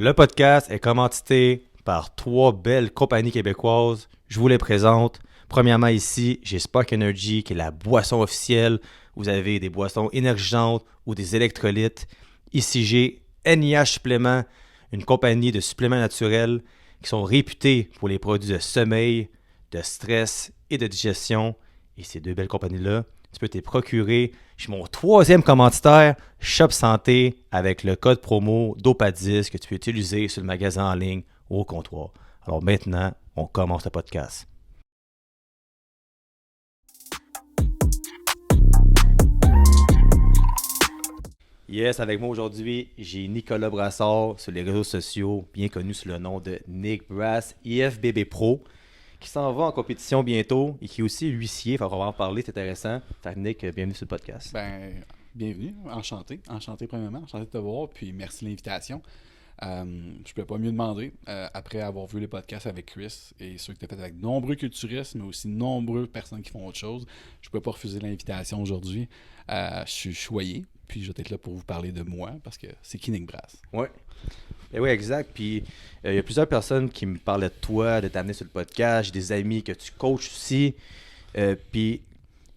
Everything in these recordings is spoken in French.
Le podcast est commandité par 3 belles compagnies québécoises. Je vous les présente. Premièrement, ici, j'ai Spark Energy, qui est la boisson officielle. Vous avez des boissons énergisantes ou des électrolytes. Ici, j'ai NIH Suppléments, une compagnie de suppléments naturels qui sont réputés pour les produits de sommeil, de stress et de digestion. Et ces 2 belles compagnies-là, tu peux te les procurer. J'ai mon 3e commanditaire, Shop Santé, avec le code promo DOPA10 que tu peux utiliser sur le magasin en ligne ou au comptoir. Alors maintenant, on commence le podcast. Yes, avec moi aujourd'hui, j'ai Nicolas Brassard sur les réseaux sociaux, bien connu sous le nom de Nick Brass, IFBB Pro, qui s'en va en compétition bientôt et qui est aussi huissier. On va en parler, c'est intéressant. Fait que Nick, bienvenue sur le podcast. Bienvenue, enchanté premièrement, enchanté de te voir, puis merci de l'invitation. Je ne peux pas mieux demander, après avoir vu les podcasts avec Chris et ceux que tu as fait avec nombreux culturistes, mais aussi nombreuses personnes qui font autre chose, je ne peux pas refuser l'invitation aujourd'hui. Je suis choyé, puis je vais être là pour vous parler de moi, parce que c'est qui Nick Brass. Ouais. Et oui, exact. Puis il y a plusieurs personnes qui me parlaient de toi, de t'amener sur le podcast. J'ai des amis que tu coaches aussi. Puis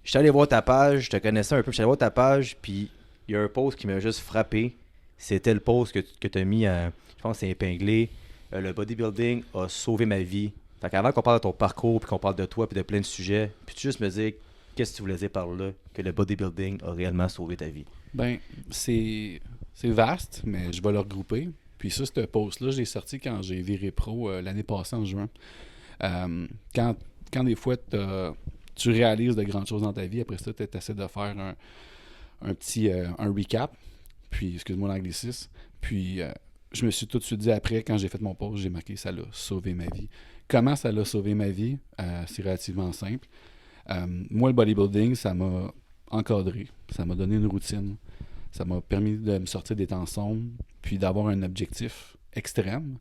je suis allé voir ta page, je te connaissais un peu. Je suis allé voir ta page, puis il y a un post qui m'a juste frappé. C'était le post que tu as mis, je pense que c'est épinglé. Le bodybuilding a sauvé ma vie. Fait qu'avant qu'on parle de ton parcours, puis qu'on parle de toi, puis de plein de sujets, puis tu juste me dire qu'est-ce que tu voulais dire par là, que le bodybuilding a réellement sauvé ta vie. C'est vaste, mais je vais le regrouper. Puis ça, ce post-là, je l'ai sorti quand j'ai viré pro l'année passée en juin. Quand des fois, tu réalises de grandes choses dans ta vie, après ça, tu essaies de faire un petit un recap. Puis, excuse-moi l'anglicisme. Puis, je me suis tout de suite dit après, quand j'ai fait mon post, j'ai marqué « ça l'a sauvé ma vie ». Comment ça l'a sauvé ma vie? C'est relativement simple. Moi, le bodybuilding, ça m'a encadré. Ça m'a donné une routine. Ça m'a permis de me sortir des temps sombres, puis d'avoir un objectif extrême,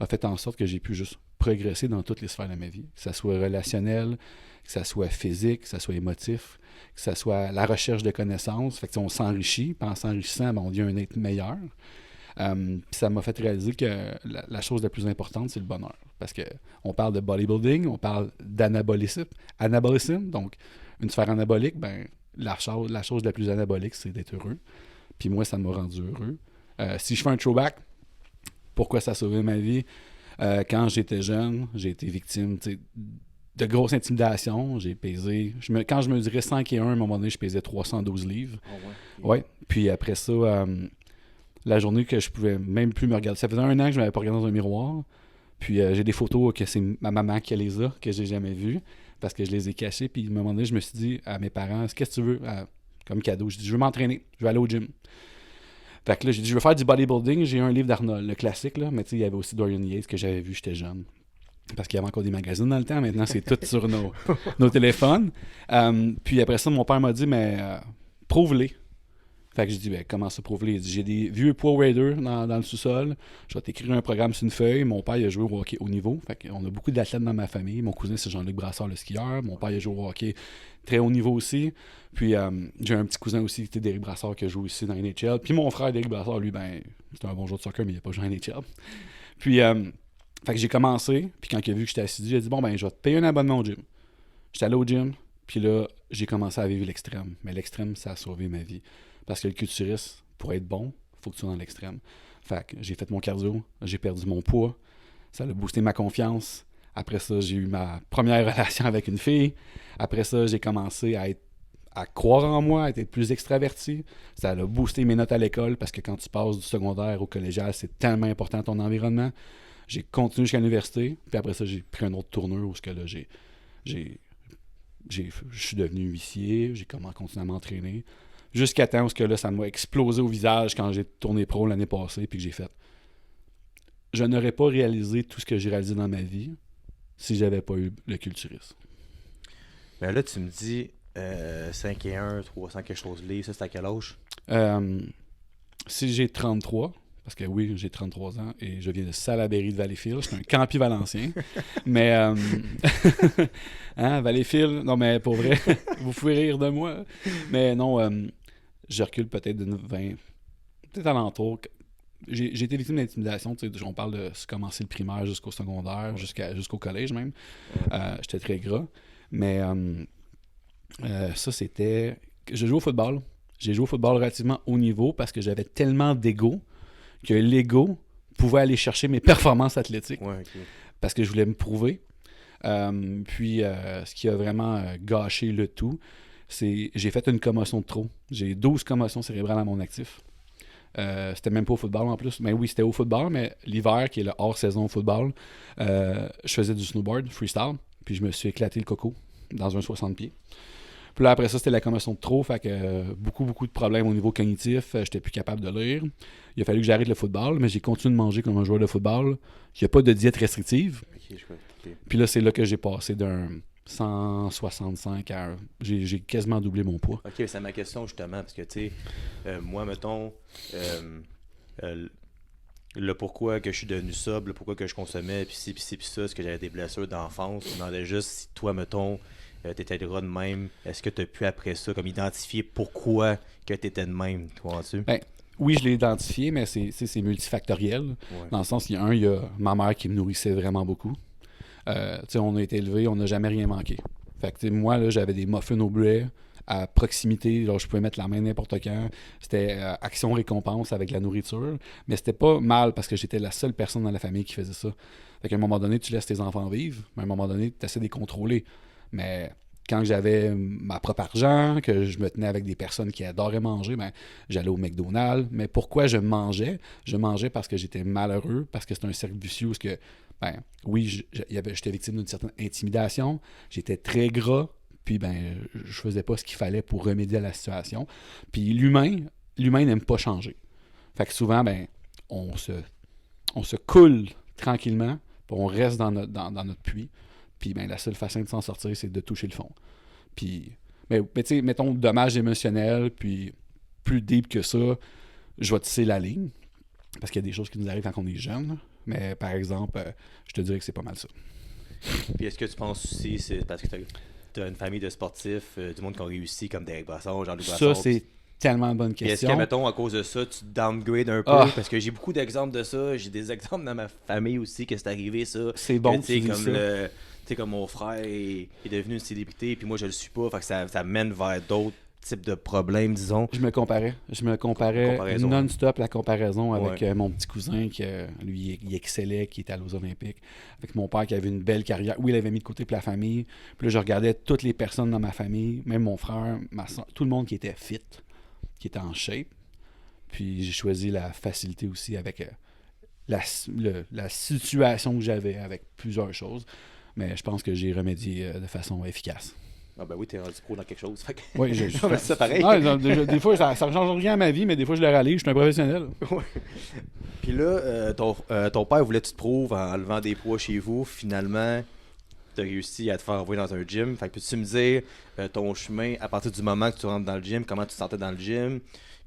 a fait en sorte que j'ai pu juste progresser dans toutes les sphères de ma vie. Que ça soit relationnel, que ça soit physique, que ça soit émotif, que ça soit la recherche de connaissances. Fait que on s'enrichit, puis en s'enrichissant, on devient un être meilleur. Puis ça m'a fait réaliser que la chose la plus importante, c'est le bonheur. Parce qu'on parle de bodybuilding, on parle d'anabolisme. Donc, une sphère anabolique, la chose la plus anabolique, c'est d'être heureux. Puis moi, ça m'a rendu heureux. Si je fais un throwback, pourquoi ça a sauvé ma vie? Quand j'étais jeune, j'ai été victime de grosses intimidations. J'ai pesé... quand je me dirais 101, à un moment donné, je pesais 312 livres. Oh ouais. Puis après ça, la journée que je pouvais même plus me regarder. Ça faisait 1 an que je ne m'avais pas regardé dans un miroir. Puis j'ai des photos que c'est ma maman qui les a, que j'ai jamais vues, parce que je les ai cachées. Puis à un moment donné, je me suis dit à mes parents, qu'est-ce que tu veux comme cadeau? Je dis, je veux m'entraîner, je veux aller au gym. Fait que là, j'ai dit, je veux faire du bodybuilding. J'ai eu un livre d'Arnold, le classique, là, mais tu sais, il y avait aussi Dorian Yates que j'avais vu, j'étais jeune. Parce qu'il y avait encore des magazines dans le temps. Maintenant, c'est tout sur nos téléphones. Puis après ça, mon père m'a dit, mais prouve-les. Fait que j'ai dit, comment ça prouve-les? Il dit, j'ai des vieux Pro Raider dans le sous-sol. Je vais t'écrire un programme sur une feuille. Mon père, il a joué au hockey haut niveau. Fait qu'on a beaucoup d'athlètes dans ma famille. Mon cousin, c'est Jean-Luc Brassard, le skieur. Mon père, il a joué au hockey très haut niveau aussi. Puis j'ai un petit cousin aussi, qui était Derek Brassard, qui joue ici dans la NHL. Puis mon frère, Derek Brassard, lui, c'est un bon joueur de soccer, mais il n'a pas joué en NHL. Puis, fait que j'ai commencé. Puis quand il a vu que j'étais assidu, il a dit, je vais te payer un abonnement au gym. J'étais allé au gym. Puis là, j'ai commencé à vivre l'extrême. Mais l'extrême, ça a sauvé ma vie. Parce que le culturiste, pour être bon, il faut que tu sois dans l'extrême. Fait que j'ai fait mon cardio, j'ai perdu mon poids, ça a boosté ma confiance. Après ça, j'ai eu ma première relation avec une fille. Après ça, j'ai commencé à croire en moi, à être plus extraverti. Ça a boosté mes notes à l'école parce que quand tu passes du secondaire au collégial, c'est tellement important ton environnement. J'ai continué jusqu'à l'université, puis après ça, j'ai pris un autre tournure où là, je suis devenu huissier, j'ai continué à m'entraîner. Jusqu'à temps où là, ça m'a explosé au visage quand j'ai tourné pro l'année passée puis que j'ai fait. Je n'aurais pas réalisé tout ce que j'ai réalisé dans ma vie si j'avais pas eu le culturisme. Là, tu me dis 5 et 1, 300 quelque chose de livres, ça c'est à quel âge? Si j'ai 33, parce que oui, j'ai 33 ans et je viens de Salaberry de Valleyfield, je suis un campi valencien. Mais Valleyfield, non mais pour vrai, vous pouvez rire de moi. Mais non, je recule peut-être d'une 20, peut-être alentour j'ai été victime d'intimidation. On parle de commencer le primaire jusqu'au secondaire, jusqu'au collège même. J'étais très gras. Mais ça, c'était... Je jouais au football. J'ai joué au football relativement haut niveau parce que j'avais tellement d'ego que l'ego pouvait aller chercher mes performances athlétiques. Ouais, ok. Parce que je voulais me prouver. Puis, ce qui a vraiment gâché le tout, c'est j'ai fait une commotion de trop. J'ai 12 commotions cérébrales à mon actif. C'était même pas au football en plus. Mais oui, c'était au football, mais l'hiver, qui est le hors-saison au football, je faisais du snowboard, freestyle, puis je me suis éclaté le coco dans un 60 pieds. Puis là, après ça, c'était la commotion de trop, fait que beaucoup de problèmes au niveau cognitif, j'étais plus capable de lire. Il a fallu que j'arrête le football, mais j'ai continué de manger comme un joueur de football. Il n'y a pas de diète restrictive. Ok, je vois. Ok. Puis là, c'est là que j'ai passé d'un 165 à... J'ai quasiment doublé mon poids. Ok, c'est ma question justement, parce que tu sais, moi, mettons, le pourquoi que je suis devenu sobre, le pourquoi que je consommais, puis ci, puis ci, puis ça, est-ce que j'avais des blessures d'enfance, je me demandais juste si toi, mettons, t'étais gras de même, est-ce que tu as pu après ça, comme identifier pourquoi que t'étais de même, toi, dessus? Ben, oui, je l'ai identifié, mais c'est multifactoriel. Ouais. Dans le sens, il y a ma mère qui me nourrissait vraiment beaucoup. On a été élevés, on n'a jamais rien manqué. Fait que moi, là, j'avais des muffins au bleuet à proximité, là, je pouvais mettre la main n'importe quand. C'était action-récompense avec la nourriture. Mais c'était pas mal parce que j'étais la seule personne dans la famille qui faisait ça. Fait qu'à un moment donné, tu laisses tes enfants vivre, mais à un moment donné, tu essaies de les contrôler. Mais quand j'avais ma propre argent, que je me tenais avec des personnes qui adoraient manger, ben, j'allais au McDonald's. Mais pourquoi je mangeais? Je mangeais parce que j'étais malheureux, parce que c'était un cercle vicieux où que, ben, oui, j'étais victime d'une certaine intimidation, j'étais très gras, puis ben, je faisais pas ce qu'il fallait pour remédier à la situation. Puis l'humain n'aime pas changer. Fait que souvent, ben, on se coule tranquillement, puis on reste dans notre puits. Puis ben, la seule façon de s'en sortir, c'est de toucher le fond. Puis, mais tu sais, mettons, dommage émotionnel, puis plus deep que ça, je vais tisser la ligne. Parce qu'il y a des choses qui nous arrivent quand on est jeune. Là. Mais par exemple, je te dirais que c'est pas mal ça. Puis est-ce que tu penses aussi, c'est parce que t'as une famille de sportifs, du monde qui ont réussi, comme Derek Brassard, Jean-Luc Brassard. Ça, c'est tellement une bonne Puis est-ce question. que, mettons, à cause de ça, tu downgrades un peu? Ah. Parce que j'ai beaucoup d'exemples de ça. J'ai des exemples dans ma famille aussi que c'est arrivé, ça. C'est bon que, que tu dis ça. Tu sais, comme mon frère est devenu une célébrité, puis moi, je le suis pas. Fait que ça mène vers d'autres types de problèmes, disons. Je me comparais Comparaison. non-stop la comparaison avec Ouais. mon petit cousin qui, lui, il excellait, qui était à aux Olympiques. Avec mon père qui avait une belle carrière. Oui, il avait mis de côté pour la famille. Puis là, je regardais toutes les personnes dans ma famille, même mon frère, ma soeur, tout le monde qui était fit, qui était en shape. Puis j'ai choisi la facilité aussi avec la situation que j'avais avec plusieurs choses. Mais je pense que j'ai remédié de façon efficace. Ah ben oui, t'es rendu pro dans quelque chose. Fait que... Oui, Non, mais c'est pareil. Non, des fois, ça ne change rien à ma vie, mais des fois, je le réalise. Je suis un professionnel. Ouais. Puis là, ton père voulait que tu te prouves en levant des poids chez vous. Finalement, tu as réussi à te faire envoyer dans un gym. Fait que peux-tu me dire ton chemin à partir du moment que tu rentres dans le gym, comment tu te sentais dans le gym,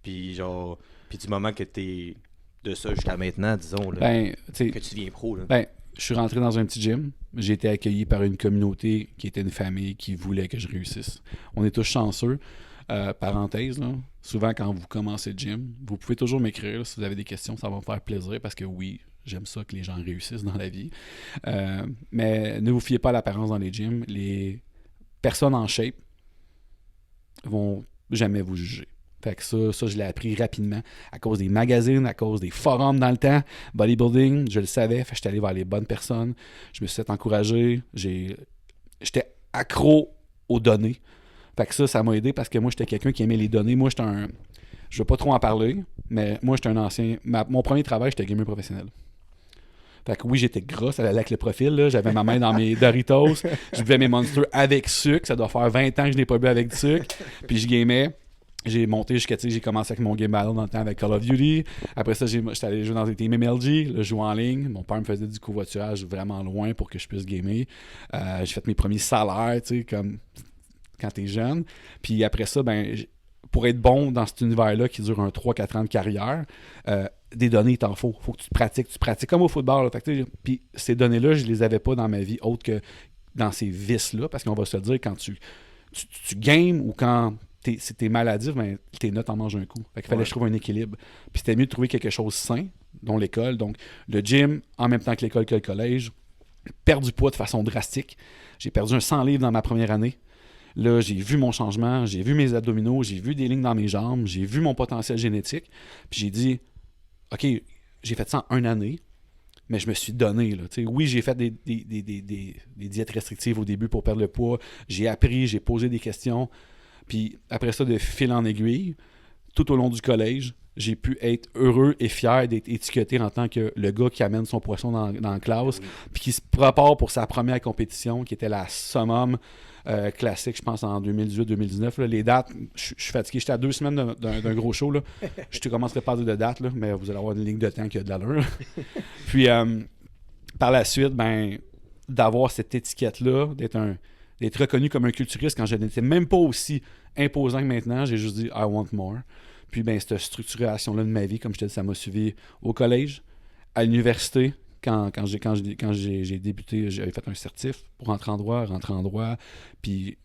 puis du moment que t'es de ça jusqu'à maintenant, disons, là, Ben, tu que tu deviens pro. Là. ben, je suis rentré dans un petit gym. J'ai été accueilli par une communauté qui était une famille qui voulait que je réussisse. On est tous chanceux. Parenthèse, là, souvent quand vous commencez le gym, vous pouvez toujours m'écrire là, si vous avez des questions, ça va me faire plaisir parce que oui, j'aime ça que les gens réussissent dans la vie. Mais ne vous fiez pas à l'apparence dans les gyms. Les personnes en shape vont jamais vous juger. Fait que ça, je l'ai appris rapidement à cause des magazines, à cause des forums dans le temps. Bodybuilding, je le savais, fait que j'étais allé vers les bonnes personnes. Je me suis fait encourager. J'étais accro aux données. Fait que ça m'a aidé parce que moi, j'étais quelqu'un qui aimait les données. Moi, je veux pas trop en parler, mais moi, j'étais un ancien... Mon premier travail, j'étais gamer professionnel. Fait que oui, j'étais gras, ça allait avec le profil. Là. J'avais ma main dans mes Doritos. Je buvais mes Monsters avec sucre. Ça doit faire 20 ans que je n'ai pas bu avec du sucre. Puis je gamais. J'ai monté jusqu'à, j'ai commencé avec mon game battle dans le temps avec Call of Duty. Après ça, j'étais allé jouer dans des teams MLG, là, jouer en ligne. Mon père me faisait du covoiturage vraiment loin pour que je puisse gamer. J'ai fait mes premiers salaires, tu sais, comme quand t'es jeune. Puis après ça, ben, pour être bon dans cet univers-là qui dure un 3-4 ans de carrière, des données, il t'en faut. Faut que tu pratiques comme au football. Là. Fait que, puis ces données-là, je les avais pas dans ma vie autre que dans ces vices-là, parce qu'on va se dire, quand tu games ou quand si t'es maladif, ben, tes notes en mangent un coup. Fait qu'il fallait que je trouve un équilibre. Puis c'était mieux de trouver quelque chose sain dont l'école. Donc, le gym, en même temps que l'école, que le collège. Perdre du poids de façon drastique. J'ai perdu un 100 livres dans ma première année. Là, j'ai vu mon changement, j'ai vu mes abdominaux, j'ai vu des lignes dans mes jambes, j'ai vu mon potentiel génétique. Puis j'ai dit, OK, j'ai fait ça en une année, mais je me suis donné. Là. Oui, j'ai fait des diètes restrictives au début pour perdre le poids. J'ai appris, j'ai posé des questions. Puis après ça, de fil en aiguille, tout au long du collège, j'ai pu être heureux et fier d'être étiqueté en tant que le gars qui amène son poisson dans la classe, puis qui se prépare pour sa première compétition, qui était la summum classique, je pense, en 2018-2019. Les dates, je suis fatigué. J'étais à 2 semaines d'un gros show. Là. Je te commencerai pas à dire de date, là, mais vous allez avoir une ligne de temps qui a de l'allure. Puis, par la suite, d'avoir cette étiquette-là, d'être reconnu comme un culturiste quand je n'étais même pas aussi imposant que maintenant, j'ai juste dit « I want more ». Puis, cette structuration-là de ma vie, comme je te dis, ça m'a suivi au collège, à l'université. Quand j'ai débuté, j'avais fait un certif pour rentrer en droit. Puis,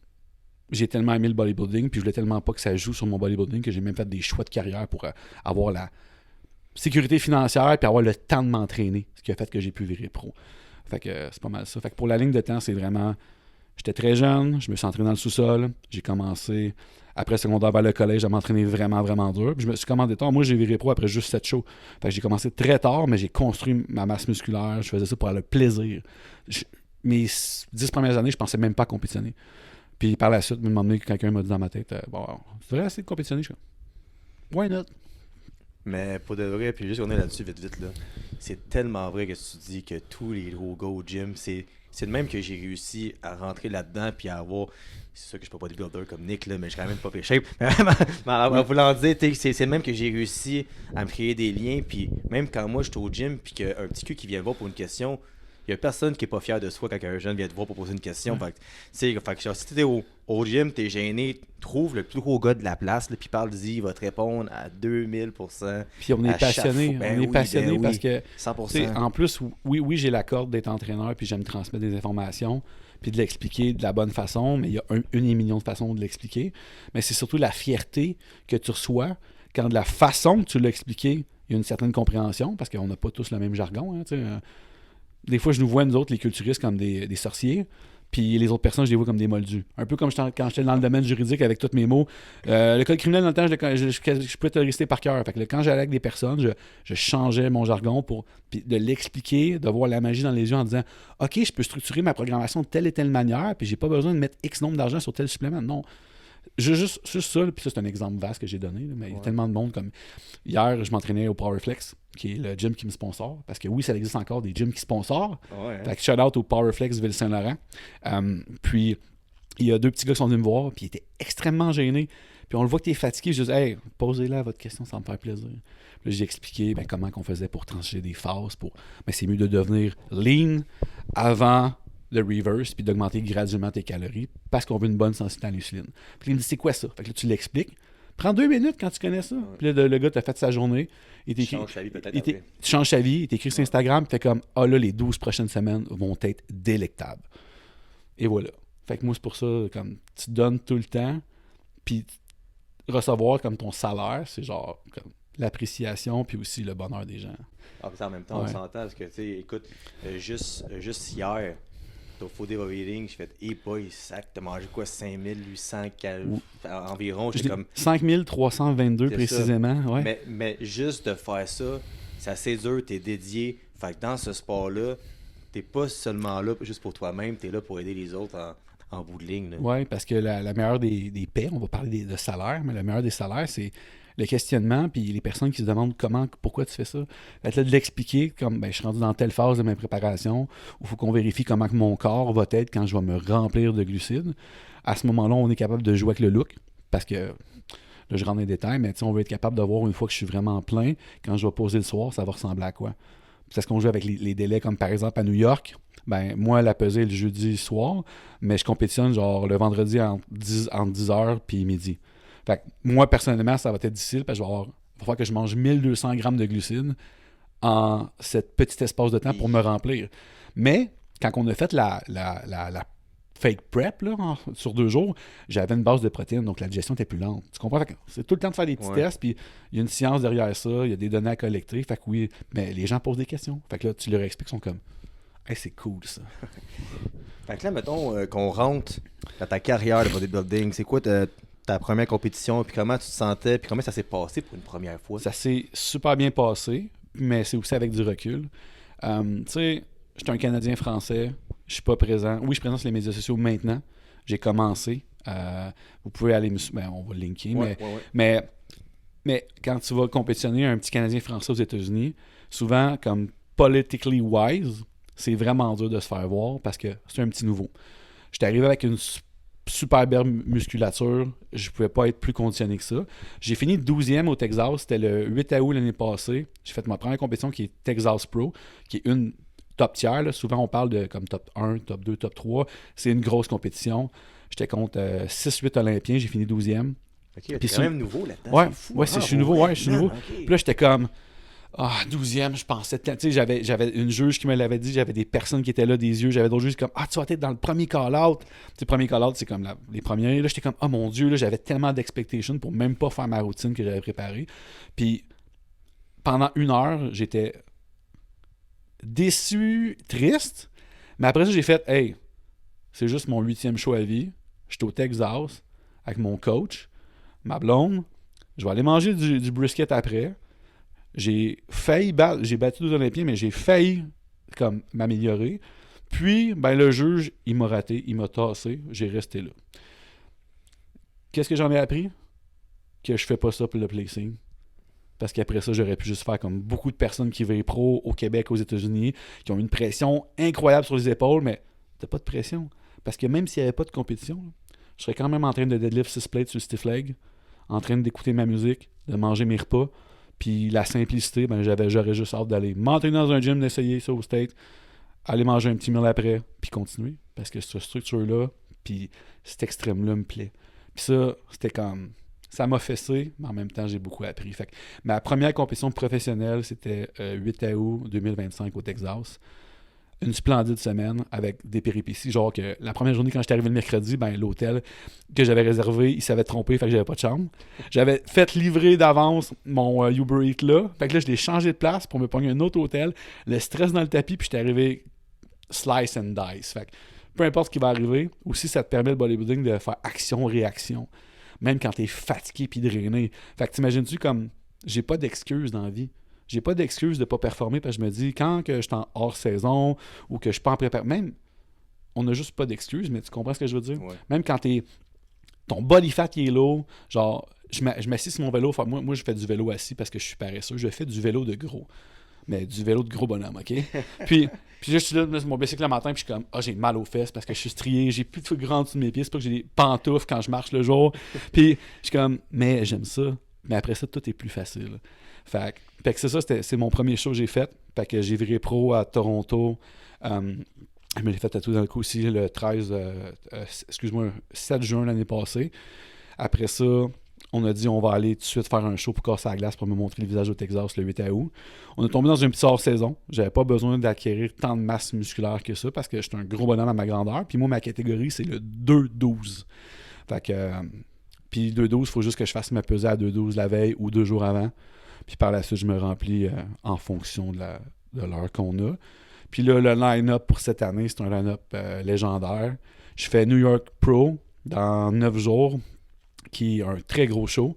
j'ai tellement aimé le bodybuilding, puis je voulais tellement pas que ça joue sur mon bodybuilding que j'ai même fait des choix de carrière pour avoir la sécurité financière puis avoir le temps de m'entraîner, ce qui a fait que j'ai pu virer pro. Fait que c'est pas mal ça. Fait que pour la ligne de temps, c'est vraiment... J'étais très jeune, je me suis entraîné dans le sous-sol. J'ai commencé, après secondaire vers le collège, à m'entraîner vraiment, vraiment dur. Puis je me suis commandé tard. Moi, j'ai viré pro après juste 7 shows. Fait que j'ai commencé très tard, mais j'ai construit ma masse musculaire. Je faisais ça pour le plaisir. Mes 10 premières années, je pensais même pas à compétitionner. Puis par la suite, me demander que quelqu'un m'a dit dans ma tête, bon, tu devrais essayer de compétitionner. Je suis comme, why not? Mais pour de vrai, puis juste on est là-dessus vite, là. C'est tellement vrai que tu dis que tous les gros gars au gym, c'est de même que j'ai réussi à rentrer là-dedans puis à avoir... C'est sûr que je suis pas bodybuilder comme Nick, là, mais je suis quand même pas fait shape. Mais en voulant dire, c'est le même que j'ai réussi à me créer des liens. Puis même quand moi, je suis au gym puis qu'un petit cul qui vient voir pour une question, il y a personne qui est pas fier de soi quand un jeune vient te voir pour poser une question. Fait que si t'es au gym, t'es gêné, trouve le plus gros gars de la place, là, puis parle-y, il va te répondre à 2000%. Puis on est passionné. Parce que 100%. En plus, oui, j'ai la corde d'être entraîneur, puis j'aime transmettre des informations, puis de l'expliquer de la bonne façon, mais il y a une million de façons de l'expliquer. Mais c'est surtout la fierté que tu reçois quand de la façon que tu l'as expliqué, il y a une certaine compréhension, parce qu'on n'a pas tous le même jargon. Des fois, je nous vois, nous autres, les culturistes, comme des sorciers, puis les autres personnes, je les vois comme des moldus. Un peu comme quand j'étais dans le domaine juridique avec tous mes mots. Le code criminel, dans le temps, je pouvais te le réciter par cœur. Fait que quand j'allais avec des personnes, je changeais mon jargon pour de l'expliquer, de voir la magie dans les yeux en disant « OK, je peux structurer ma programmation de telle et telle manière, puis j'ai pas besoin de mettre X nombre d'argent sur tel supplément. » Non. Juste ça, puis ça, c'est un exemple vaste que j'ai donné, là, mais il y a tellement de monde comme... Hier, je m'entraînais au Powerflex, qui est le gym qui me sponsore, parce que oui, ça existe encore des gyms qui sponsorent. Fait que shout-out au Powerflex Ville-Saint-Laurent. Puis, il y a 2 petits gars qui sont venus me voir, puis ils étaient extrêmement gênés. Puis on le voit que tu es fatigué, je dis « Hey, posez-la votre question, ça me fait plaisir. » Puis j'ai expliqué comment on faisait pour trancher des phases, mais c'est mieux de devenir lean avant... le reverse, puis d'augmenter graduellement tes calories parce qu'on veut une bonne sensibilité à l'insuline. Puis il me dit, c'est quoi ça? Fait que là, tu l'expliques. Prends 2 minutes quand tu connais ça. Puis là, le gars t'a fait sa journée. Tu changes sa vie peut-être après. Tu changes sa vie, il t'écrit sur Instagram, puis fait comme, là, les 12 prochaines semaines vont être délectables. Et voilà. Fait que moi, c'est pour ça, comme, tu donnes tout le temps, puis recevoir comme ton salaire, c'est genre, comme, l'appréciation, puis aussi le bonheur des gens. Ah, en même temps, on s'entend, parce que, tu sais, écoute, juste hier, au full day overeating, j'ai fait « Hey boy, sac, t'as mangé quoi, 5800 calories environ? » J'étais comme 5322 précisément, ouais. Mais juste de faire ça, c'est assez dur, t'es dédié. Fait que dans ce sport-là, t'es pas seulement là juste pour toi-même, t'es là pour aider les autres en bout de ligne. Oui, parce que la meilleure des paies, on va parler de salaire, mais la meilleure des salaires, c'est le questionnement, puis les personnes qui se demandent pourquoi tu fais ça. Fait que là, de l'expliquer, comme je suis rendu dans telle phase de ma préparation, où il faut qu'on vérifie comment que mon corps va être quand je vais me remplir de glucides. À ce moment-là, on est capable de jouer avec le look, parce que là, je rentre dans les détails, mais on veut être capable de voir une fois que je suis vraiment plein, quand je vais poser le soir, ça va ressembler à quoi. C'est ce qu'on joue avec les délais, comme par exemple à New York. Moi, la pesée le jeudi soir, mais je compétitionne genre le vendredi entre 10h puis midi. Fait que moi, personnellement, ça va être difficile parce que il va falloir que je mange 1200 grammes de glucides en cet petit espace de temps pour me remplir. Mais quand on a fait la fake prep là, sur 2 jours, j'avais une base de protéines, donc la digestion était plus lente. Tu comprends? Fait que c'est tout le temps de faire des petits tests, puis il y a une science derrière ça, il y a des données à collecter. Fait que oui, mais les gens posent des questions. Fait que là, tu leur expliques, ils sont comme « Hey, c'est cool ça. » Fait que là, mettons qu'on rentre dans ta carrière de bodybuilding, c'est quoi ta première compétition, puis comment tu te sentais, puis comment ça s'est passé pour une première fois? Ça s'est super bien passé, mais c'est aussi avec du recul. Tu sais, je suis un Canadien français, je suis pas présent. Oui, je suis présent sur les médias sociaux maintenant. J'ai commencé. Vous pouvez aller on va le linker, mais quand tu vas compétitionner un petit Canadien français aux États-Unis, souvent, comme politically wise, c'est vraiment dur de se faire voir parce que c'est un petit nouveau. J'étais arrivé avec une super belle musculature, je pouvais pas être plus conditionné que ça. J'ai fini 12e au Texas, c'était le 8 août l'année passée. J'ai fait ma première compétition qui est Texas Pro, qui est une top tier. Là. Souvent, on parle de comme top 1, top 2, top 3. C'est une grosse compétition. J'étais contre 6-8 Olympiens, j'ai fini 12e. Ok, t'es quand même nouveau là-dedans. Ouais, c'est fou, je suis nouveau, je suis nouveau. Okay. Puis là, j'étais comme... 12e, je pensais... Tu sais, j'avais une juge qui me l'avait dit, j'avais des personnes qui étaient là, des yeux, j'avais d'autres juges comme tu vas être dans le premier call-out. Tu sais, le premier call-out, c'est comme les premiers. Là, j'étais comme, mon Dieu, là, j'avais tellement d'expectations pour même pas faire ma routine que j'avais préparée. Puis, pendant 1 heure, j'étais déçu, triste. Mais après ça, j'ai fait, hey, c'est juste mon 8e show à vie. J'étais au Texas avec mon coach, ma blonde. Je vais aller manger du brisket après. J'ai failli battre, j'ai battu 2 Olympiens, mais j'ai failli comme m'améliorer. Puis, le juge, il m'a raté, il m'a tassé, j'ai resté là. Qu'est-ce que j'en ai appris? Que je fais pas ça pour le placing. Parce qu'après ça, j'aurais pu juste faire comme beaucoup de personnes qui veulent pro au Québec, aux États-Unis, qui ont une pression incroyable sur les épaules, mais t'as pas de pression. Parce que même s'il n'y avait pas de compétition, je serais quand même en train de deadlift 6 plates sur le stiff leg, en train d'écouter ma musique, de manger mes repas. Puis la simplicité, j'aurais juste hâte d'aller m'entraîner dans un gym, d'essayer ça au State, aller manger un petit meal après, puis continuer. Parce que cette structure-là, puis cet extrême-là me plaît. Puis ça, c'était comme... Ça m'a fessé, mais en même temps, j'ai beaucoup appris. Fait que ma première compétition professionnelle, c'était 8 août 2025 au Texas. Une splendide semaine avec des péripéties. Genre que la première journée, quand j'étais arrivé le mercredi, l'hôtel que j'avais réservé, il s'avait trompé, fait que j'avais pas de chambre. J'avais fait livrer d'avance mon Uber Eats là. Fait que là, je l'ai changé de place pour me pogner un autre hôtel. Le stress dans le tapis, puis j'étais arrivé slice and dice. Fait que peu importe ce qui va arriver, aussi ça te permet le bodybuilding de faire action-réaction. Même quand t'es fatigué puis drainé. Fait que t'imagines-tu comme j'ai pas d'excuses dans la vie. J'ai pas d'excuse de pas performer parce que je me dis, quand que je suis en hors-saison ou que je suis pas en préparation, même, on n'a juste pas d'excuses, mais tu comprends ce que je veux dire? Ouais. Même quand ton body fat il est low, genre, je m'assis sur mon vélo, moi je fais du vélo assis parce que je suis paresseux, je fais du vélo de gros, mais du vélo de gros bonhomme, OK? puis là, je suis là sur mon bicycle le matin, puis je suis comme, j'ai mal aux fesses parce que je suis strié, j'ai plus de feu grand dessous de mes pieds, c'est pas que j'ai des pantoufles quand je marche le jour, puis je suis comme, mais j'aime ça, mais après ça, tout est plus facile. Fait que c'est ça, c'est mon premier show que j'ai fait. Fait que j'ai viré pro à Toronto. Je me l'ai fait tatouer dans le cou aussi le 7 juin l'année passée. Après ça, on a dit on va aller tout de suite faire un show pour casser la glace pour me montrer le visage au Texas le 8 août. On est tombé dans une petite hors-saison. J'avais pas besoin d'acquérir tant de masse musculaire que ça parce que j'étais un gros bonhomme à ma grandeur. Puis moi, ma catégorie, c'est le 2-12. Fait que... puis 2-12, il faut juste que je fasse ma pesée à 2-12 la veille ou 2 jours avant. Puis par la suite, je me remplis en fonction de l'heure qu'on a. Puis là, le line-up pour cette année, c'est un line-up légendaire. Je fais New York Pro dans 9 jours, qui est un très gros show,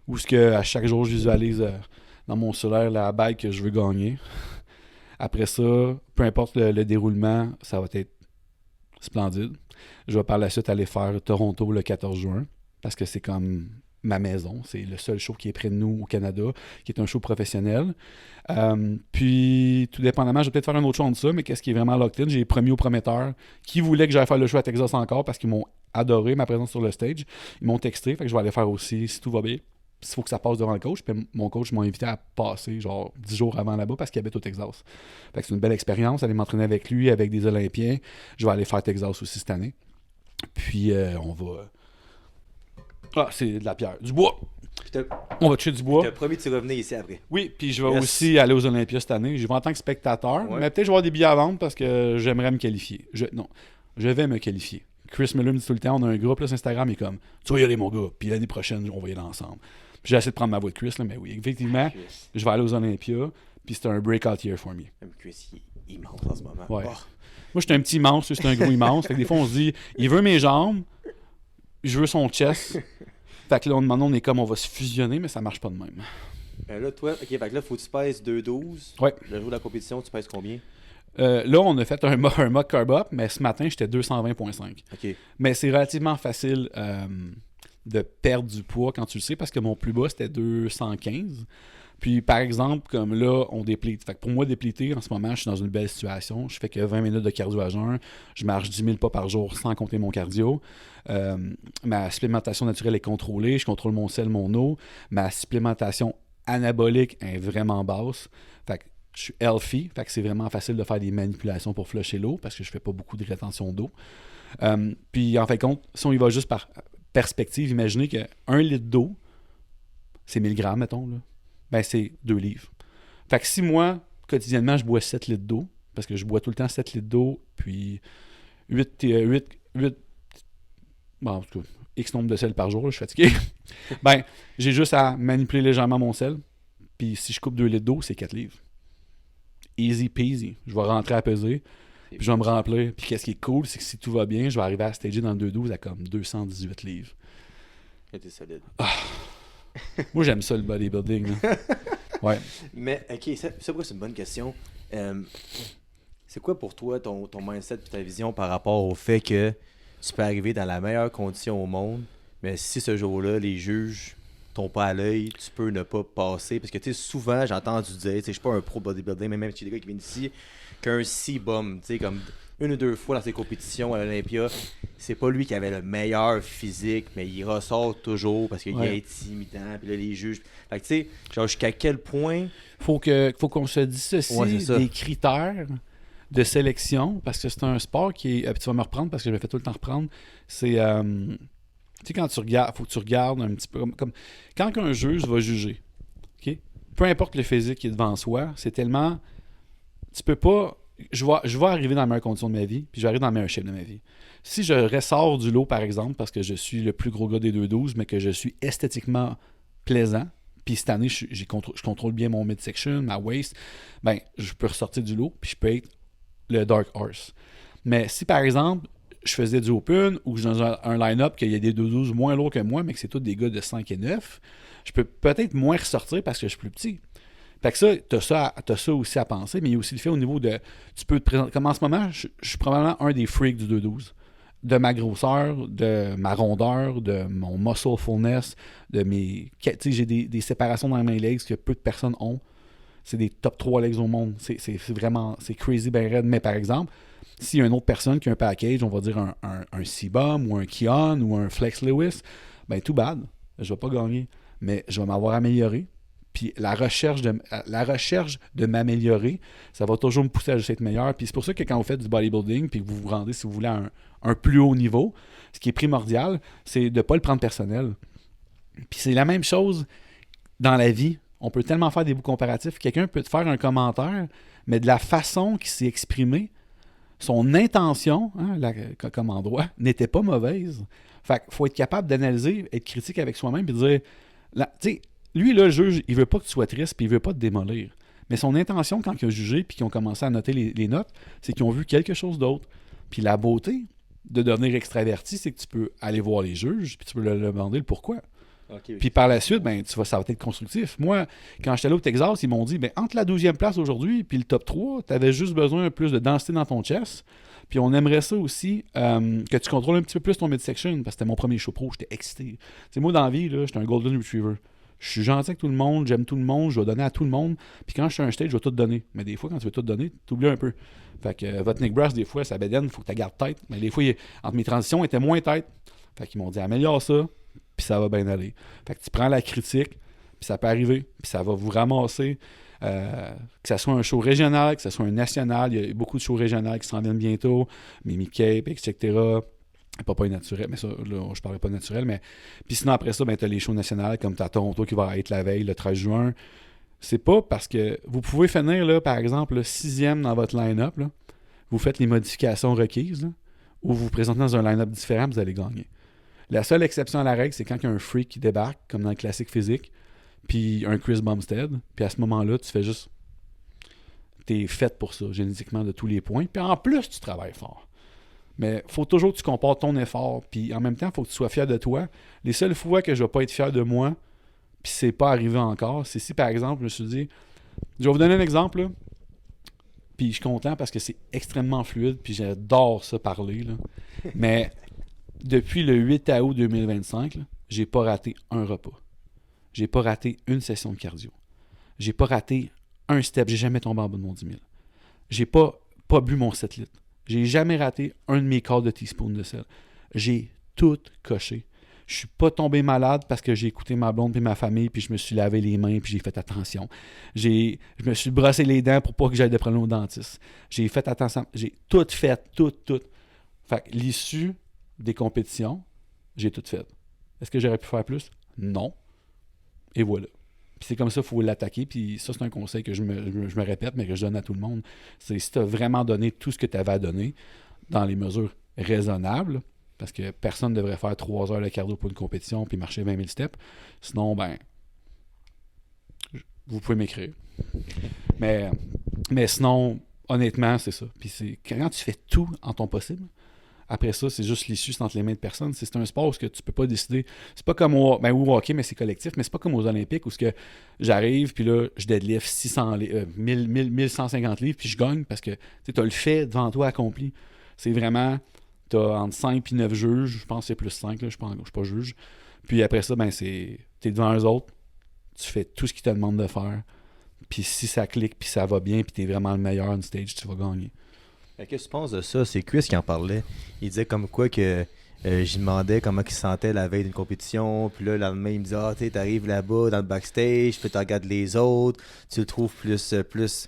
où à chaque jour, je visualise dans mon solaire la bague que je veux gagner. Après ça, peu importe le déroulement, ça va être splendide. Je vais par la suite aller faire Toronto le 14 juin, parce que c'est comme... ma maison, c'est le seul show qui est près de nous au Canada, qui est un show professionnel. Puis, tout dépendamment, je vais peut-être faire un autre show de ça, mais qu'est-ce qui est vraiment locked in, j'ai promis aux prometteurs qui voulaient que j'aille faire le show à Texas encore parce qu'ils m'ont adoré ma présence sur le stage. Ils m'ont texté, fait que je vais aller faire aussi si tout va bien. Il faut que ça passe devant le coach. Puis mon coach m'a invité à passer genre 10 jours avant là-bas parce qu'il habite au Texas. Fait que c'est une belle expérience, aller m'entraîner avec lui, avec des Olympiens. Je vais aller faire Texas aussi cette année. Puis, on va... c'est de la pierre. Du bois! On va toucher du bois. Tu as promis de revenir ici après. Oui, puis je vais aussi aller aux Olympiades cette année. Je vais en tant que spectateur, mais peut-être je vais avoir des billets à vendre parce que j'aimerais me qualifier. Je je vais me qualifier. Chris Miller me dit tout le temps, on a un groupe là, sur Instagram, il est comme, tu vas y aller mon gars, puis l'année prochaine, on va y aller ensemble. Puis j'ai essayé de prendre ma voix de Chris, là, mais oui, effectivement, je vais aller aux Olympias, puis c'est un breakout year for me. Même Chris, il est immense en ce moment. Ouais. Oh. Moi, j'étais un petit immense, lui, c'est un gros immense. Fait que des fois, on se dit, il veut mes jambes, je veux son chest. Fait que là, on est comme, on va se fusionner, mais ça marche pas de même. Là, toi, ok, fait que là, faut que tu pèses 2,12. Ouais. Le jour de la compétition, tu pèses combien? Là, on a fait un mock carb-up, mais ce matin, j'étais 220,5. Ok. Mais c'est relativement facile de perdre du poids quand tu le sais, parce que mon plus bas, c'était 215. Puis, par exemple, comme là, on déplite. Fait que pour moi, dépliter, en ce moment, je suis dans une belle situation. Je fais que 20 minutes de cardio à jeun. Je marche 10 000 pas par jour sans compter mon cardio. Ma supplémentation naturelle est contrôlée. Je contrôle mon sel, mon eau. Ma supplémentation anabolique est vraiment basse. Fait que je suis healthy. Fait que c'est vraiment facile de faire des manipulations pour flusher l'eau parce que je fais pas beaucoup de rétention d'eau. Puis, en fait, compte, si on y va juste par perspective, imaginez que 1 litre d'eau, c'est 1000 grammes, mettons, là. Ben, c'est 2 livres. Fait que si moi, quotidiennement, je bois 7 litres d'eau, parce que je bois tout le temps 7 litres d'eau, puis 8 bon, en tout cas, X nombre de sels par jour, là, je suis fatigué. Ben, j'ai juste à manipuler légèrement mon sel, puis si je coupe 2 litres d'eau, c'est 4 livres. Easy peasy. Je vais rentrer à peser, puis je vais me remplir. Puis qu'est-ce qui est cool, c'est que si tout va bien, je vais arriver à stager dans le 2,12 à comme 218 livres. T'es solide. Moi, j'aime ça, le bodybuilding. Là. Ouais. Mais, ok, ça c'est une bonne question. C'est quoi pour toi ton mindset et ta vision par rapport au fait que tu peux arriver dans la meilleure condition au monde, mais si ce jour-là, les juges t'ont pas à l'œil, tu peux ne pas passer? Parce que, tu sais, souvent, j'ai entendu dire, tu sais, je suis pas un pro bodybuilding, mais même si des gars qui viennent ici, qu'un C-bum, tu sais, comme 1 ou 2 fois dans ses compétitions à l'Olympia, c'est pas lui qui avait le meilleur physique, mais il ressort toujours parce qu'il est intimidant, puis là, les juges. Fait que, tu sais, genre, jusqu'à quel point. Faut qu'on se dissocie des critères de sélection, parce que c'est un sport qui est. Tu vas me reprendre parce que je me fais tout le temps reprendre. C'est. Tu sais, quand tu regardes, faut que tu regardes un petit peu. Comme quand un juge va juger, OK? Peu importe le physique qui est devant soi, c'est tellement. Tu peux pas. Je vais arriver dans la meilleure condition de ma vie, puis je vais arriver dans la meilleure shape de ma vie. Si je ressors du lot, par exemple, parce que je suis le plus gros gars des 2,12, mais que je suis esthétiquement plaisant, puis cette année, je contrôle bien mon midsection, ma waist, ben, je peux ressortir du lot, puis je peux être le Dark Horse. Mais si, par exemple, je faisais du open, ou je suis dans un line-up qu'il y a des 2,12 moins lourds que moi, mais que c'est tous des gars de 5 et 9, je peux peut-être moins ressortir parce que je suis plus petit. Fait que ça, t'as ça aussi à penser, mais il y a aussi le fait au niveau de. Tu peux te présenter. Comme en ce moment, je suis probablement un des freaks du 2,12. De ma grosseur, de ma rondeur, de mon muscle fullness, de mes. Tu sais, j'ai des séparations dans mes legs que peu de personnes ont. C'est des top 3 legs au monde. C'est vraiment. C'est crazy ben raide. Mais par exemple, s'il y a une autre personne qui a un package, on va dire un C-Bum ou un Kion ou un Flex Lewis, ben tout bad. Je vais pas gagner. Mais je vais m'avoir amélioré. Puis la recherche de m'améliorer, ça va toujours me pousser à essayer d'être meilleur. Puis c'est pour ça que quand vous faites du bodybuilding, puis que vous vous rendez, si vous voulez, à un plus haut niveau, ce qui est primordial, c'est de ne pas le prendre personnel. Puis c'est la même chose dans la vie. On peut tellement faire des bouts comparatifs. Quelqu'un peut te faire un commentaire, mais de la façon qu'il s'est exprimé, son intention, comme endroit, n'était pas mauvaise. Fait qu'il faut être capable d'analyser, être critique avec soi-même, puis dire, tu sais, lui, là, le juge, il veut pas que tu sois triste, puis il veut pas te démolir. Mais son intention, quand il a jugé, puis qu'ils ont commencé à noter les notes, c'est qu'ils ont vu quelque chose d'autre. Puis la beauté de devenir extraverti, c'est que tu peux aller voir les juges, puis tu peux leur demander le pourquoi. Okay. Puis par la suite, ben, ça va être constructif. Moi, quand j'étais allé au Texas, ils m'ont dit, ben, entre la 12e place aujourd'hui puis le top 3, tu avais juste besoin de plus de densité dans ton chest. Puis on aimerait ça aussi, que tu contrôles un petit peu plus ton midsection, parce que c'était mon premier show pro, j'étais excité. T'sais, moi, dans la vie, j'étais un golden retriever. Je suis gentil avec tout le monde, j'aime tout le monde, je vais donner à tout le monde. Puis quand je suis sur un stage, je vais tout donner. Mais des fois, quand tu veux tout donner, tu oublies un peu. Fait que votre Nick Brass, des fois, ça bédaine, il faut que tu gardes tête. Mais des fois, entre mes transitions, il était moins tête. Fait qu'ils m'ont dit, améliore ça, puis ça va bien aller. Fait que tu prends la critique, puis ça peut arriver, puis ça va vous ramasser. Que ce soit un show régional, que ce soit un national, il y a beaucoup de shows régionaux qui s'en viennent bientôt, Mimi Cape, etc. Pas naturel, mais ça, là, je parlais pas naturel, mais. Puis sinon, après ça, ben, tu as les shows nationales, comme tu as Toronto qui va être la veille, le 13 juin. C'est pas parce que vous pouvez finir, là, par exemple, le 6e dans votre line-up, là, vous faites les modifications requises, là, ou vous vous présentez dans un line-up différent, vous allez gagner. La seule exception à la règle, c'est quand il y a un freak qui débarque, comme dans le classique physique, puis un Chris Bumstead, puis à ce moment-là, tu fais juste... T'es fait pour ça, génétiquement, de tous les points. Puis en plus, tu travailles fort. Mais il faut toujours que tu compares ton effort, puis en même temps, il faut que tu sois fier de toi. Les seules fois que je vais pas être fier de moi, puis c'est pas arrivé encore, c'est si, par exemple, je me suis dit... Je vais vous donner un exemple, là. Puis je suis content parce que c'est extrêmement fluide, puis j'adore ça parler, là. Mais depuis le 8 août 2025, là, j'ai pas raté un repas. J'ai pas raté une session de cardio. J'ai pas raté un step. J'ai jamais tombé en bas de mon 10 000. J'ai pas bu mon 7 litres. J'ai jamais raté un de mes quarts de teaspoon de sel. J'ai tout coché. Je suis pas tombé malade parce que j'ai écouté ma blonde et ma famille, puis je me suis lavé les mains, puis j'ai fait attention. Je me suis brossé les dents pour pas que j'aille de problème au dentiste. J'ai fait attention. J'ai tout fait, tout. Fait que l'issue des compétitions, j'ai tout fait. Est-ce que j'aurais pu faire plus? Non. Et voilà. Puis c'est comme ça qu'il faut l'attaquer. Puis ça, c'est un conseil que je me répète, mais que je donne à tout le monde. C'est si tu as vraiment donné tout ce que tu avais à donner dans les mesures raisonnables, parce que personne ne devrait faire 3 heures de cardio pour une compétition puis marcher 20 000 steps. Sinon, vous pouvez m'écrire. Mais sinon, honnêtement, c'est ça. Puis c'est quand tu fais tout en ton possible, après ça, c'est juste l'issue, c'est entre les mains de personne. C'est un sport où tu peux pas décider. C'est pas comme au hockey, mais c'est collectif, mais c'est pas comme aux Olympiques où j'arrive, puis là, je deadlift 1150 livres, puis je gagne parce que tu as le fait devant toi accompli. C'est vraiment, tu as entre 5 et 9 juges, je pense que c'est plus 5, là, je suis pas juge. Puis après ça, tu es devant eux autres, tu fais tout ce qu'ils te demandent de faire. Puis si ça clique, puis ça va bien, puis tu es vraiment le meilleur on stage, tu vas gagner. Qu'est-ce que tu penses de ça? C'est Chris qui en parlait. Il disait comme quoi que j'y demandais comment il se sentait la veille d'une compétition. Puis là, le lendemain, il me disait ah, tu arrives là-bas dans le backstage, puis tu regardes les autres, tu le trouves plus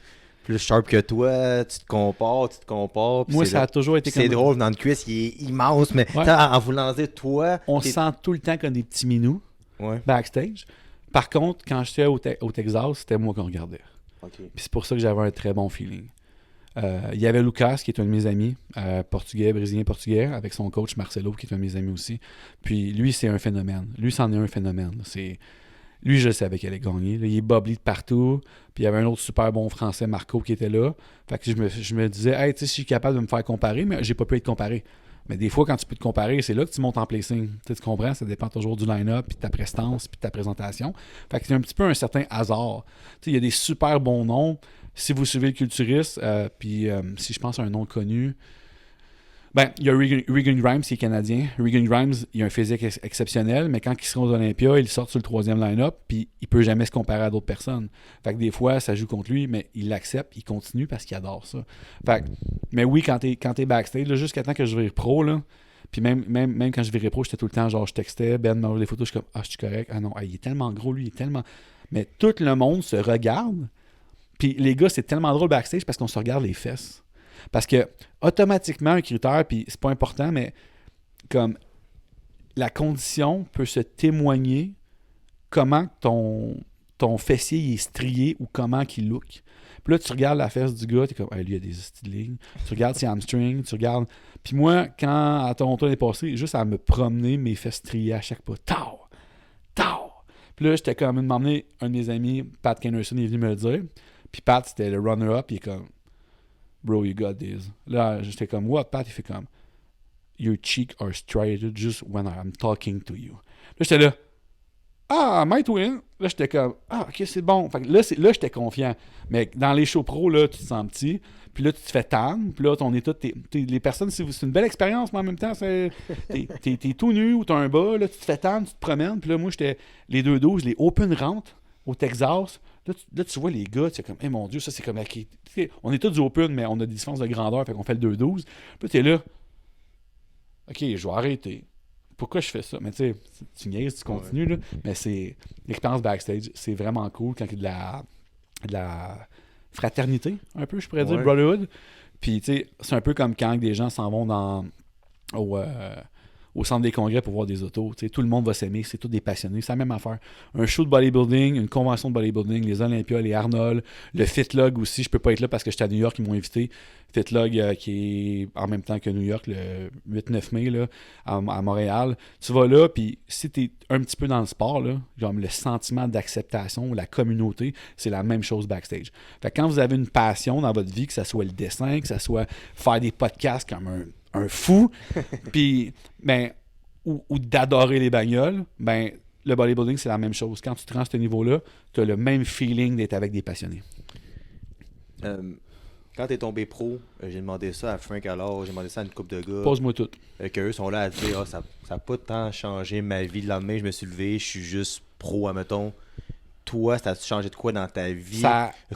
sharp que toi, tu te compares. Moi, ça a toujours été comme... C'est drôle, dans le Chris, il est immense, mais en voulant dire toi... On sent tout le temps comme des petits minous backstage. Par contre, quand j'étais au Texas, c'était moi qu'on regardait. Okay. Puis c'est pour ça que j'avais un très bon feeling. Il y avait Lucas, qui est un de mes amis, brésilien-portugais, avec son coach Marcelo, qui est un de mes amis aussi. Puis lui, c'est un phénomène. Lui, c'en est un phénomène. Lui, je savais qu'il allait gagner. Là, il est bubbly de partout. Puis il y avait un autre super bon français, Marco, qui était là. Fait que je me disais, hey, tu sais, je suis capable de me faire comparer, mais j'ai pas pu être comparé. Mais des fois, quand tu peux te comparer, c'est là que tu montes en placing. Tu comprends? Ça dépend toujours du line-up, puis de ta prestance, puis de ta présentation. Fait que c'est un petit peu un certain hasard. Tu sais, il y a des super bons noms. Si vous suivez le culturiste, puis si je pense à un nom connu, il y a Regan Grimes qui est canadien. Regan Grimes, il a un physique exceptionnel, mais quand il sera aux Olympiades, il sort sur le 3e line-up, puis il peut jamais se comparer à d'autres personnes. Fait que des fois, ça joue contre lui, mais il l'accepte, il continue parce qu'il adore ça. Fait que, mais oui, quand t'es backstage, là, jusqu'à temps que je vire pro, là, puis même quand je virais pro, j'étais tout le temps, genre, je textais, Ben m'envoie des photos, je suis comme, je suis correct, non, il est tellement gros, lui, il est tellement... Mais tout le monde se regarde. Puis les gars, c'est tellement drôle backstage parce qu'on se regarde les fesses. Parce que automatiquement, un critère, puis c'est pas important, mais comme la condition peut se témoigner comment ton fessier est strié ou comment qu'il look. Puis là, tu regardes la fesse du gars, t'es comme, lui, il a des styles de ligne. Tu regardes ses hamstrings, tu regardes. Puis moi, quand à Toronto l'année passée, juste à me promener mes fesses striées à chaque pas. Tao! Puis là, j'étais comme, m'emmener un de mes amis, Pat Kennerson, il est venu me le dire. Puis Pat, c'était le runner-up, il est comme, bro, you got this. Là, j'étais comme, what? Pat, il fait comme, your cheeks are striated just when I'm talking to you. Là, j'étais là, might win. Là, j'étais comme, ok, c'est bon. Fait que là, j'étais confiant. Mais dans les shows pro, là, tu te sens petit. Puis là, tu te fais tan. Puis là, on est tous, les personnes, c'est une belle expérience, mais en même temps, t'es tout nu ou t'as un bas. Là, tu te fais tan, tu te promènes. Puis là, moi, j'étais les 2-12, les open rentres au Texas. Là, tu vois les gars, tu es comme, mon Dieu, ça c'est comme on est tous du open, mais on a des différences de grandeur, fait qu'on fait le 2-12. Puis tu es là, ok, je vais arrêter. Pourquoi je fais ça? Mais tu sais, tu niaises, tu continues, là. Mais c'est l'expérience backstage, c'est vraiment cool quand il y a de la fraternité, un peu, je pourrais dire, brotherhood. Puis tu sais, c'est un peu comme quand des gens s'en vont au centre des congrès pour voir des autos. Tu sais, tout le monde va s'aimer, c'est tous des passionnés. C'est la même affaire. Un show de bodybuilding, une convention de bodybuilding, les Olympias, les Arnold, le FitLog aussi. Je peux pas être là parce que j'étais à New York, ils m'ont invité. FitLog qui est en même temps que New York, le 8-9 mai là, à Montréal. Tu vas là, puis si tu es un petit peu dans le sport, là, genre le sentiment d'acceptation, la communauté, c'est la même chose backstage. Fait que quand vous avez une passion dans votre vie, que ce soit le dessin, que ce soit faire des podcasts comme un fou, puis ou d'adorer les bagnoles, le bodybuilding, c'est la même chose. Quand tu te rends à ce niveau-là, tu as le même feeling d'être avec des passionnés. Quand t'es tombé pro, j'ai demandé ça à Frank alors, j'ai demandé ça à une couple de gars. Pose-moi tout. Qu'eux sont là à dire ça n'a pas tant changé ma vie. Le lendemain, je me suis levé, je suis juste pro, admettons. Toi, ça a changé de quoi dans ta vie?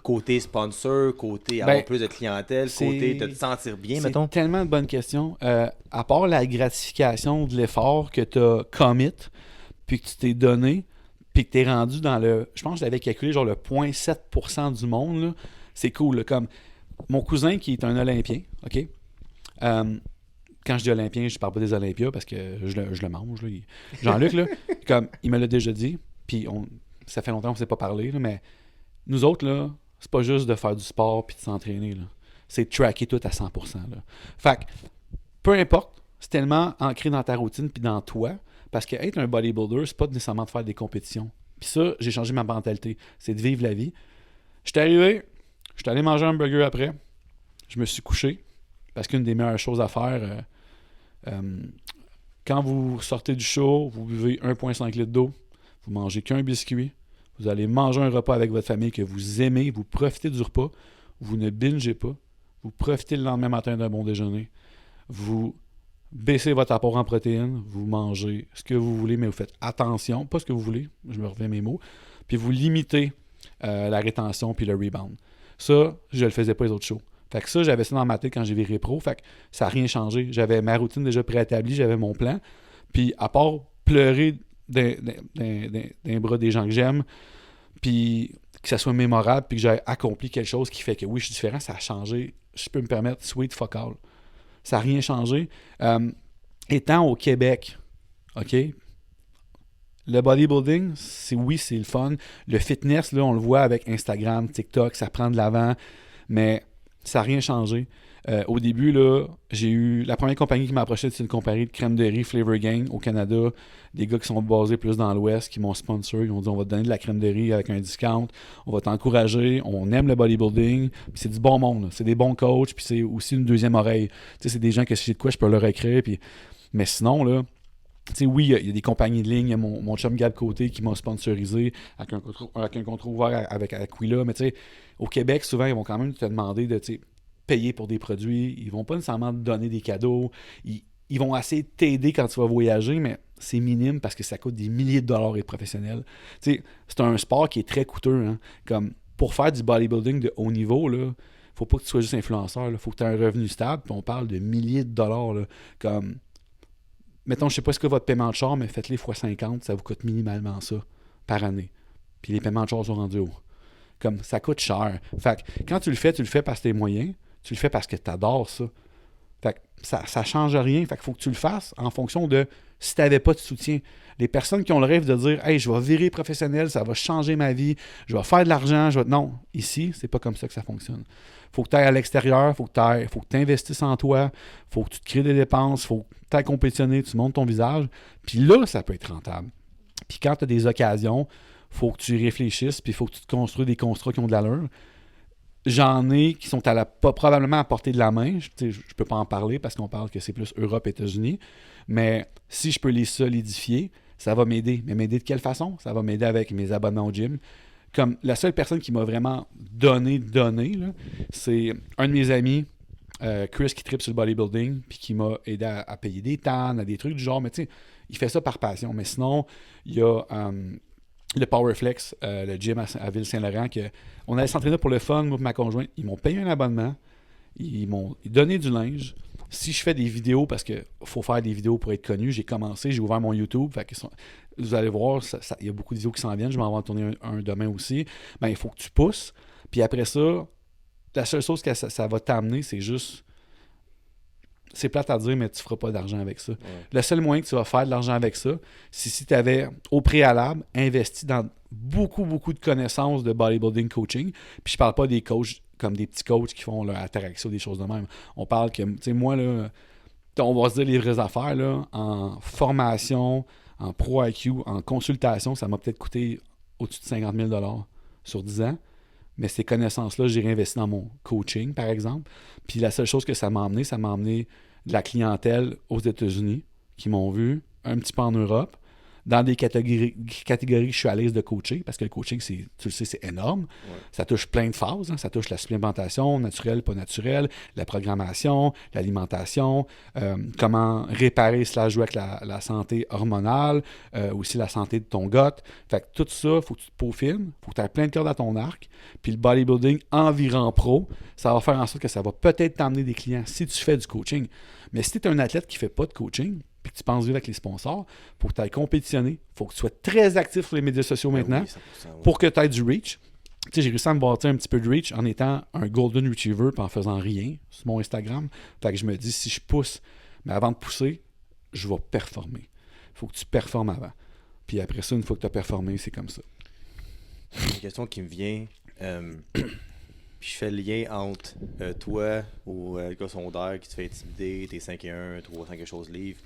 Côté sponsor, côté avoir plus de clientèle, côté de te sentir bien, mettons? C'est tellement de bonnes questions. À part la gratification de l'effort que tu as commit, puis que tu t'es donné, puis que tu es rendu dans le... Je pense que j'avais calculé genre le 0,7% du monde. Là. C'est cool. Là, comme mon cousin qui est un Olympien, OK? Quand je dis Olympien, je parle pas des Olympias parce que je le mange. Là. Jean-Luc, là, comme il me l'a déjà dit, puis ça fait longtemps qu'on ne s'est pas parlé, là, mais nous autres, là, c'est pas juste de faire du sport puis de s'entraîner. Là. C'est de tracker tout à 100%. Là. Fait que, peu importe, c'est tellement ancré dans ta routine puis dans toi, parce qu'être un bodybuilder, c'est pas nécessairement de faire des compétitions. Puis ça, j'ai changé ma mentalité. C'est de vivre la vie. J'étais arrivé, j'étais allé manger un burger après, je me suis couché, parce qu'une des meilleures choses à faire, quand vous sortez du show, vous buvez 1,5 litre d'eau, vous mangez qu'un biscuit, vous allez manger un repas avec votre famille que vous aimez, vous profitez du repas, vous ne bingez pas, vous profitez le lendemain matin d'un bon déjeuner, vous baissez votre apport en protéines, vous mangez ce que vous voulez, mais vous faites attention, pas ce que vous voulez, je me reviens mes mots, puis vous limitez la rétention puis le rebound. Ça, je le faisais pas les autres shows. Fait que ça, j'avais ça dans ma tête quand j'ai viré pro, fait que ça n'a rien changé. J'avais ma routine déjà préétablie, j'avais mon plan, puis à part pleurer d'un bras des gens que j'aime, puis que ça soit mémorable, puis que j'ai accompli quelque chose qui fait que oui, je suis différent, ça a changé. Je peux me permettre, sweet fuck all. Ça n'a rien changé. Étant au Québec, OK, le bodybuilding, c'est le fun. Le fitness, là, on le voit avec Instagram, TikTok, ça prend de l'avant, mais ça n'a rien changé. Au début, là, j'ai eu... La première compagnie qui m'a approché, c'est une compagnie de crème de riz Flavor Gang au Canada. Des gars qui sont basés plus dans l'Ouest, qui m'ont sponsor. Ils m'ont dit, on va te donner de la crème de riz avec un discount. On va t'encourager. On aime le bodybuilding. Puis c'est du bon monde. Là. C'est des bons coachs. Puis c'est aussi une deuxième oreille. Tu sais, c'est des gens que si j'ai de quoi, je peux leur écrire. Puis... Mais sinon, là... Tu sais, oui, il y a des compagnies de ligne. Il y a mon chum Gab Côté qui m'a sponsorisé avec un contrat ouvert avec Aquila. Mais tu sais, au Québec, souvent, ils vont quand même te demander de... payer pour des produits, ils vont pas nécessairement te donner des cadeaux, ils vont essayer de t'aider quand tu vas voyager, mais c'est minime parce que ça coûte des milliers de dollars être professionnel. T'sais, c'est un sport qui est très coûteux. Hein? Comme pour faire du bodybuilding de haut niveau, là, faut pas que tu sois juste influenceur, il faut que tu aies un revenu stable, puis on parle de milliers de dollars. Là, comme, mettons, je sais pas ce que votre paiement de char, mais faites-les x 50, ça vous coûte minimalement ça par année. Puis les paiements de char sont rendus hauts. Comme ça coûte cher. Fait que quand tu le fais parce que tes moyens. Tu le fais parce que tu adores ça. Fait que ça ne change rien. Fait qu'il faut que tu le fasses en fonction de si tu n'avais pas de soutien. Les personnes qui ont le rêve de dire « Hey, je vais virer professionnel, ça va changer ma vie, je vais faire de l'argent. » Non, ici, c'est pas comme ça que ça fonctionne. Faut que tu ailles à l'extérieur, faut que tu investisses en toi, faut que tu te crées des dépenses, faut que tu ailles compétitionner, tu montes ton visage. Puis là, ça peut être rentable. Puis quand tu as des occasions, faut que tu réfléchisses, puis il faut que tu te construis des constructs qui ont de l'allure. J'en ai qui sont probablement à portée de la main. Je peux pas en parler parce qu'on parle que c'est plus Europe, États-Unis. Mais si je peux les solidifier, ça va m'aider. Mais m'aider de quelle façon? Ça va m'aider avec mes abonnements au gym. Comme la seule personne qui m'a vraiment donné, là, c'est un de mes amis, Chris, qui tripe sur le bodybuilding, puis qui m'a aidé à payer des tannes, à des trucs du genre. Mais tu sais, il fait ça par passion. Mais sinon, il y a... le Powerflex, le gym à Ville-Saint-Laurent, on allait s'entraîner pour le fun, moi et ma conjointe. Ils m'ont payé un abonnement, ils m'ont donné du linge. Si je fais des vidéos, parce qu'il faut faire des vidéos pour être connu, j'ai commencé, j'ai ouvert mon YouTube. Fait que vous allez voir, il y a beaucoup de vidéos qui s'en viennent, je vais en tourner un demain aussi. Ben, il faut que tu pousses. Puis après ça, la seule chose que ça va t'amener, c'est juste c'est plate à dire, mais tu feras pas d'argent avec ça. Ouais. Le seul moyen que tu vas faire de l'argent avec ça, c'est si tu avais, au préalable, investi dans beaucoup, beaucoup de connaissances de bodybuilding coaching. Puis je parle pas des coachs comme des petits coachs qui font leur Ataraxia, des choses de même. On parle que, tu sais, moi, là, on va se dire les vraies affaires, là, en formation, en Pro IQ, en consultation, ça m'a peut-être coûté au-dessus de 50 000 $ sur 10 ans. Mais ces connaissances-là, j'ai réinvesti dans mon coaching, par exemple. Puis la seule chose que ça m'a amené de la clientèle aux États-Unis qui m'ont vu, un petit peu en Europe, dans des catégories que je suis à l'aise de coacher, parce que le coaching, tu le sais, c'est énorme. Ouais. Ça touche plein de phases. Hein. Ça touche la supplémentation, naturelle, pas naturelle, la programmation, l'alimentation, comment réparer / jouer avec la santé hormonale, aussi la santé de ton gut. Fait que tout ça, il faut que tu te peaufines, il faut que tu aies plein de cordes à ton arc. Puis le bodybuilding environ pro, ça va faire en sorte que ça va peut-être t'amener des clients si tu fais du coaching. Mais si tu es un athlète qui ne fait pas de coaching, puis que tu penses vivre avec les sponsors, il faut que tu ailles compétitionner, il faut que tu sois très actif sur les médias sociaux maintenant Oui, 100%, ouais. pour que tu aies du reach. Tu sais, j'ai réussi à me bâtir un petit peu de reach en étant un golden retriever puis en faisant rien sur mon Instagram. Fait que je me dis, si je pousse, mais avant de pousser, je vais performer. Il faut que tu performes avant. Puis après ça, une fois que tu as performé, c'est comme ça. Une question qui me vient, puis je fais le lien entre toi ou le gars secondaire qui te fait intimider, t'es 5'1", 300 quelque chose livres.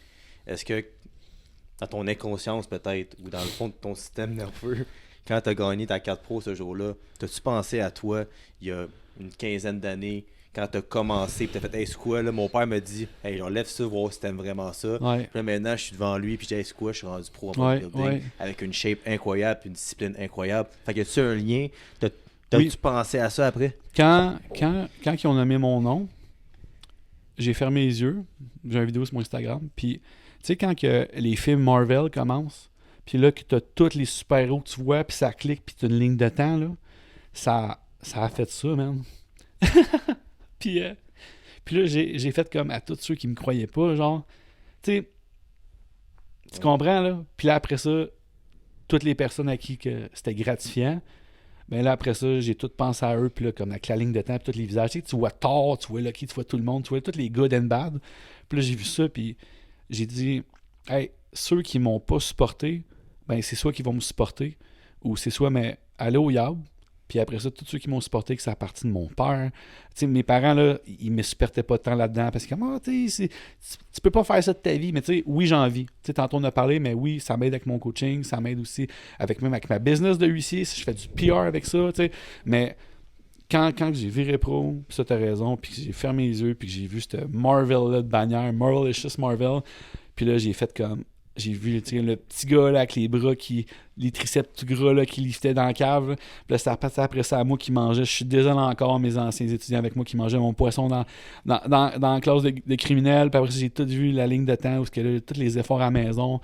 Est-ce que dans ton inconscience peut-être, ou dans le fond de ton système nerveux, quand tu as gagné ta 4 Pro ce jour-là, t'as-tu pensé à toi il y a une quinzaine d'années, quand tu as commencé, puis tu as fait « Hey, c'est quoi, là, mon père me dit « Hey, lève ça, voir si t'aimes vraiment ça. Ouais. » Puis là, maintenant, je suis devant lui, puis je dis « Hey, c'est quoi, je suis rendu pro en Ouais, bodybuilding ouais. avec une shape incroyable, puis une discipline incroyable. » Fait que y a-tu un lien? T'as-tu Oui. pensé à ça après? Quand ils ont nommé mon nom, j'ai fermé les yeux. J'ai une vidéo sur mon Instagram. Puis, tu sais, quand que les films Marvel commencent, puis là, que tu as tous les super-héros que tu vois, puis ça clique, puis tu as une ligne de temps, là, ça a fait ça, man. puis là, j'ai fait comme à tous ceux qui me croyaient pas, genre, tu sais, tu comprends, là? Puis là, après ça, toutes les personnes à qui que c'était gratifiant, ben là, après ça, j'ai tout pensé à eux, puis là, comme avec la ligne de temps, puis tous les visages. Tu sais, tu vois Thor, tu vois Lucky, tu vois tout le monde, tu vois tous les good and bad. Puis là, j'ai vu ça, puis j'ai dit, hey, ceux qui m'ont pas supporté, ben c'est soit qui vont me supporter, ou c'est soit, mais aller au Yab, puis après ça, tous ceux qui m'ont supporté, que ça a parti de mon père. Tu sais, mes parents, là, ils me supportaient pas tant là-dedans, parce que, tu sais, tu peux pas faire ça de ta vie, mais tu sais, oui, j'ai envie. Tu sais, tantôt on a parlé, mais oui, ça m'aide avec mon coaching, ça m'aide aussi avec ma business de huissier, si je fais du PR avec ça, tu sais, mais quand j'ai viré pro, puis ça, t'as raison, puis que j'ai fermé les yeux, puis que j'ai vu cette Marvel-là de bannière, Marvelicious Marvel, puis là, j'ai fait comme, j'ai vu le petit gars là, avec les bras, les triceps tout gras là, qui liftaient dans la cave. Là. Puis là, ça passait après ça à moi qui mangeais. Je suis désolé encore, mes anciens étudiants avec moi qui mangeaient mon poisson dans la classe de criminels. Puis après ça, j'ai tout vu la ligne de temps où tous les efforts à la maison.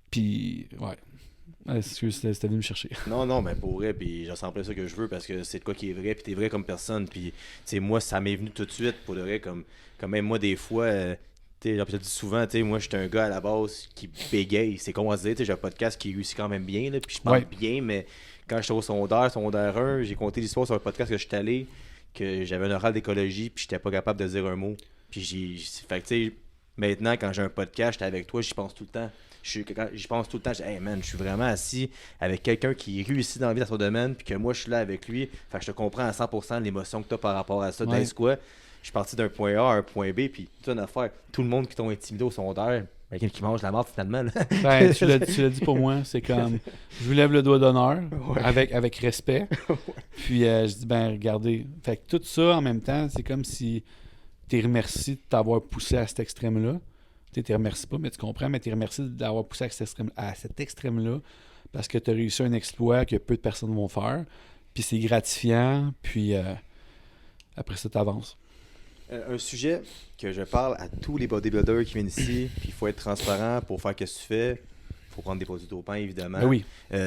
Puis, ouais. Excuse, c'était venu me chercher. Non, mais pour vrai, puis je ressens pas ça que je veux parce que c'est de quoi qui est vrai, puis t'es vrai comme personne. Puis, tu sais, moi, ça m'est venu tout de suite pour de vrai, comme même moi, des fois. Je te dis souvent, moi je suis un gars à la base qui bégaye. C'est con à se dire, j'ai un podcast qui réussit quand même bien, là, puis je parle bien, mais quand j'étais au secondaire 1, j'ai compté l'histoire sur un podcast que j'étais allé, que j'avais un oral d'écologie, puis j'étais pas capable de dire un mot. Puis fait que tu sais, maintenant quand j'ai un podcast, j'étais avec toi, j'y pense tout le temps. J'y pense tout le temps, je dis, hey man, je suis vraiment assis avec quelqu'un qui réussit dans la vie dans son domaine, puis que moi je suis là avec lui. Fait que je te comprends à 100% l'émotion que tu as par rapport à ça. Ouais. Quoi? Je suis parti d'un point A à un point B, puis toute une affaire. Tout le monde qui t'ont intimidé au secondaire, quelqu'un qui mange la mort finalement. Là. Ben, tu l'as dit pour moi, c'est comme, je vous lève le doigt d'honneur, avec respect. Puis je dis, ben regardez, fait que tout ça en même temps, c'est comme si t'es remercié de t'avoir poussé à cet extrême-là. Tu t'es remercié pas, mais tu comprends, mais t'es remercié d'avoir poussé à cet extrême-là, parce que t'as réussi un exploit que peu de personnes vont faire. Puis c'est gratifiant, puis après ça, t'avances. Un sujet que je parle à tous les bodybuilders qui viennent ici, puis il faut être transparent pour faire ce que tu fais. Il faut prendre des produits dopants, évidemment. Ben oui. Tu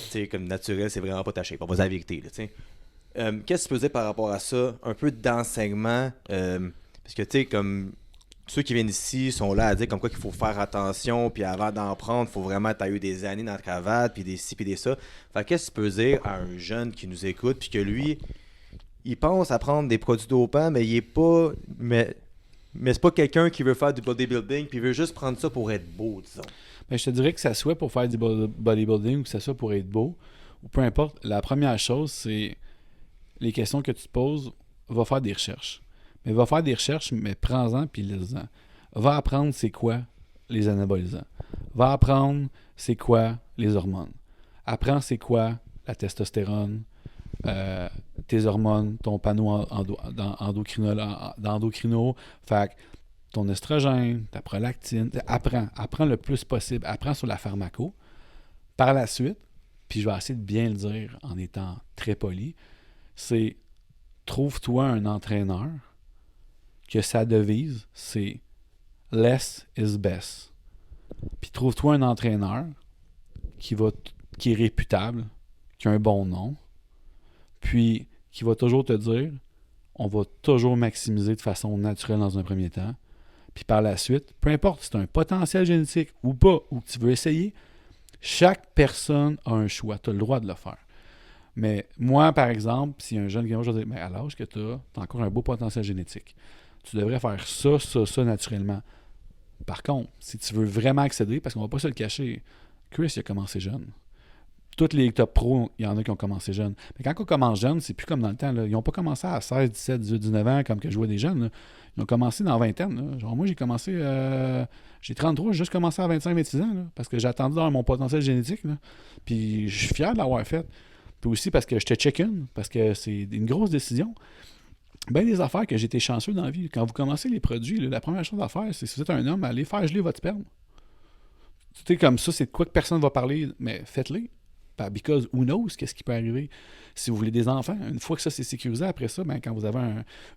sais, comme naturel, c'est vraiment pas ta shape. On va dire la vérité. Là, qu'est-ce que tu peux dire par rapport à ça? Un peu d'enseignement. Parce que, tu sais, comme ceux qui viennent ici sont là à dire comme quoi qu'il faut faire attention, puis avant d'en prendre, il faut vraiment t'as eu des années dans la cravate, puis des ci, puis des ça. Fait qu'est-ce que tu peux dire à un jeune qui nous écoute, puis que lui, il pense à prendre des produits dopants, mais il est pas. Mais Mais c'est pas quelqu'un qui veut faire du bodybuilding puis veut juste prendre ça pour être beau, disons. Ben, je te dirais que ça soit pour faire du bodybuilding ou que ça soit pour être beau, ou peu importe, la première chose, c'est les questions que tu te poses, va faire des recherches. Mais va faire des recherches, mais prends-en puis lis-en. Va apprendre c'est quoi les anabolisants. Va apprendre c'est quoi les hormones. Apprends c'est quoi la testostérone, tes hormones, ton panneau endocrino. Fait que ton estrogène, ta prolactine. Apprends le plus possible. Apprends sur la pharmaco. Par la suite, puis je vais essayer de bien le dire en étant très poli, c'est trouve-toi un entraîneur que sa devise, c'est less is best. Puis trouve-toi un entraîneur qui est réputable, qui a un bon nom, puis qui va toujours te dire on va toujours maximiser de façon naturelle dans un premier temps. Puis par la suite, peu importe si tu as un potentiel génétique ou pas, ou que tu veux essayer, chaque personne a un choix. Tu as le droit de le faire. Mais moi, par exemple, si un jeune gamin, je vais dire, mais à l'âge que tu as encore un beau potentiel génétique. Tu devrais faire ça naturellement. Par contre, si tu veux vraiment accéder, parce qu'on va pas se le cacher, Chris, il a commencé jeune. Tous les top pros, il y en a qui ont commencé jeunes. Mais quand on commence jeune, c'est plus comme dans le temps. Là. Ils n'ont pas commencé à 16, 17, 18, 19 ans comme que je vois des jeunes. Là. Ils ont commencé dans la vingtaine. Là. Genre moi, j'ai commencé... j'ai 33, j'ai juste commencé à 25, 26 ans. Là, parce que j'ai attendu d'avoir mon potentiel génétique. Là. Puis je suis fier de l'avoir fait. Puis aussi parce que j'étais check-in. Parce que c'est une grosse décision. Ben des affaires que j'étais chanceux dans la vie. Quand vous commencez les produits, là, la première chose à faire, c'est si vous êtes un homme, allez faire geler votre sperme. Tu sais, comme ça, c'est de quoi que personne ne va parler, mais faites-les. Because who knows qu'est-ce qui peut arriver si vous voulez des enfants. Une fois que ça c'est sécurisé, après ça, ben, quand vous avez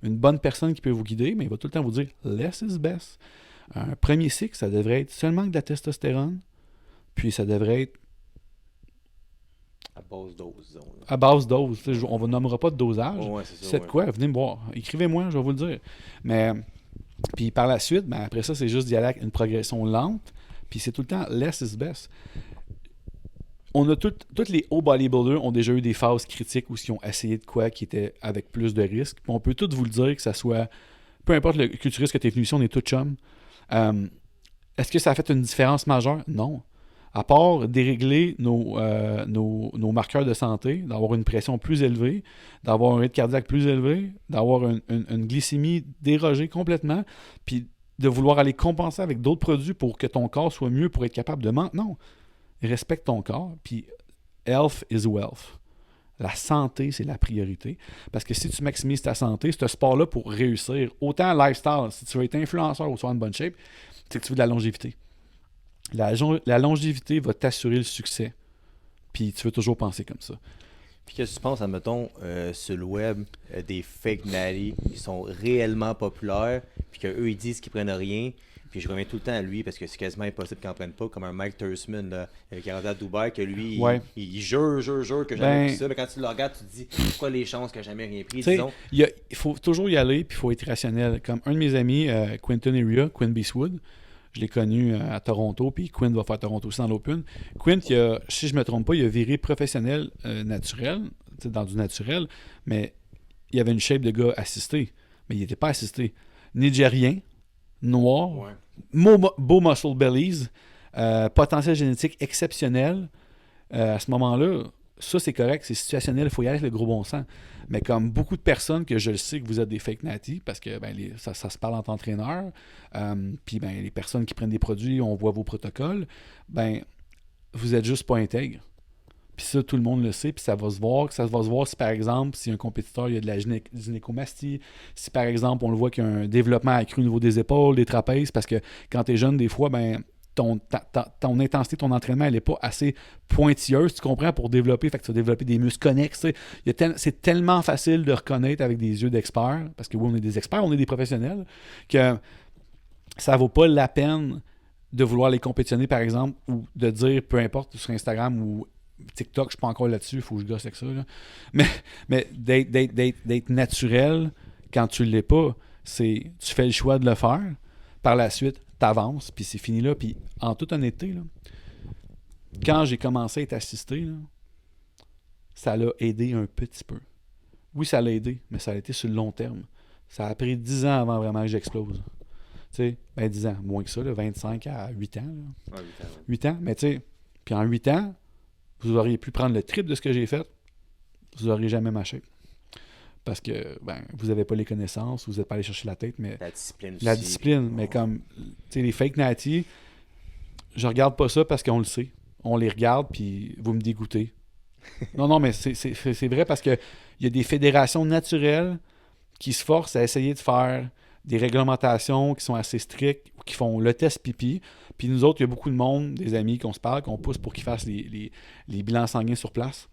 une bonne personne qui peut vous guider, ben, il va tout le temps vous dire « less is best ». Un premier cycle, ça devrait être seulement de la testostérone, puis ça devrait être à basse dose, disons. À basse dose. On ne nommera pas de dosage. Ouais, c'est ça, c'est de quoi? Venez me voir. Écrivez-moi, je vais vous le dire. Mais puis par la suite, ben, après ça, c'est juste d'y aller avec une progression lente, puis c'est tout le temps « less is best ». On a tous les hauts bodybuilders ont déjà eu des phases critiques où ils ont essayé de quoi qui était avec plus de risques. Puis on peut tous vous le dire que ça soit... Peu importe le culturiste que tu es venu ici, on est tous chum. Est-ce que ça a fait une différence majeure? Non. À part dérégler nos marqueurs de santé, d'avoir une pression plus élevée, d'avoir un rythme cardiaque plus élevé, d'avoir une glycémie dérogée complètement, puis de vouloir aller compenser avec d'autres produits pour que ton corps soit mieux pour être capable de mentir. Non. Respecte ton corps, puis health is wealth. La santé, c'est la priorité. Parce que si tu maximises ta santé, ce sport-là, pour réussir, autant lifestyle, si tu veux être influenceur ou soit en bonne shape, c'est que tu veux de la longévité. La longévité va t'assurer le succès. Puis tu veux toujours penser comme ça. Puis qu'est-ce que tu penses, admettons, sur le web, des fake natty qui sont réellement populaires, puis qu'eux, ils disent qu'ils prennent rien. Puis je reviens tout le temps à lui parce que c'est quasiment impossible qu'ils n'en prennent pas, comme un Mike Tursman là, qui est rendu à Dubaï, que lui, il jure que jamais pris ça. Mais quand tu le regardes, tu te dis, pourquoi les chances que j'ai jamais rien pris, disons. Il faut toujours y aller, puis il faut être rationnel. Comme un de mes amis, Quinton Area, Quinn Beastwood, je l'ai connu à Toronto, puis Quinn va faire Toronto aussi dans l'Open. Quinn, si je ne me trompe pas, il a viré professionnel naturel, dans du naturel, mais il avait une shape de gars assisté. Mais il n'était pas assisté. Nigérien, noir, beau muscle bellies, potentiel génétique exceptionnel. À ce moment-là, ça c'est correct, c'est situationnel, il faut y aller avec le gros bon sens. Mais comme beaucoup de personnes que je le sais que vous êtes des fake natty, parce que ben, ça se parle entre entraîneurs, puis ben, les personnes qui prennent des produits, on voit vos protocoles, ben vous êtes juste pas intègre. Puis ça, tout le monde le sait, puis ça va se voir. Ça va se voir si, par exemple, si un compétiteur, il y a de la gynécomastie, si, par exemple, on le voit qu'il y a un développement accru au niveau des épaules, des trapèzes, parce que quand tu es jeune, des fois, ben ton intensité, ton entraînement, elle n'est pas assez pointilleuse, tu comprends, pour développer. Fait que tu vas développer des muscles connexes. C'est tellement facile de reconnaître avec des yeux d'experts, parce que oui, on est des experts, on est des professionnels, que ça vaut pas la peine de vouloir les compétitionner, par exemple, ou de dire, peu importe, sur Instagram ou TikTok, je suis pas encore là-dessus, il faut que je gosse avec ça. Là. Mais d'être naturel quand tu ne l'es pas, c'est tu fais le choix de le faire. Par la suite, tu avances, puis c'est fini là. Puis en toute honnêteté, là, quand j'ai commencé à être assisté, là, ça l'a aidé un petit peu. Oui, ça l'a aidé, mais ça a été sur le long terme. Ça a pris 10 ans avant vraiment que j'explose. sais, 10 ans, moins que ça, là, 25 à 8 ans. Là. Ouais, 8 ans, 8 ans, mais tu sais, puis en 8 ans, vous auriez pu prendre le triple de ce que j'ai fait, vous n'auriez jamais marché. Parce que, vous n'avez pas les connaissances, vous n'êtes pas allé chercher la tête, mais... La discipline aussi. La discipline, mais comme, tu sais, les fake natty, je regarde pas ça parce qu'on le sait. On les regarde, puis vous me dégoûtez. Non, mais c'est vrai parce que il y a des fédérations naturelles qui se forcent à essayer de faire des réglementations qui sont assez strictes, ou qui font le test pipi. Puis nous autres, il y a beaucoup de monde, des amis qu'on se parle, qu'on pousse pour qu'ils fassent les bilans sanguins sur place.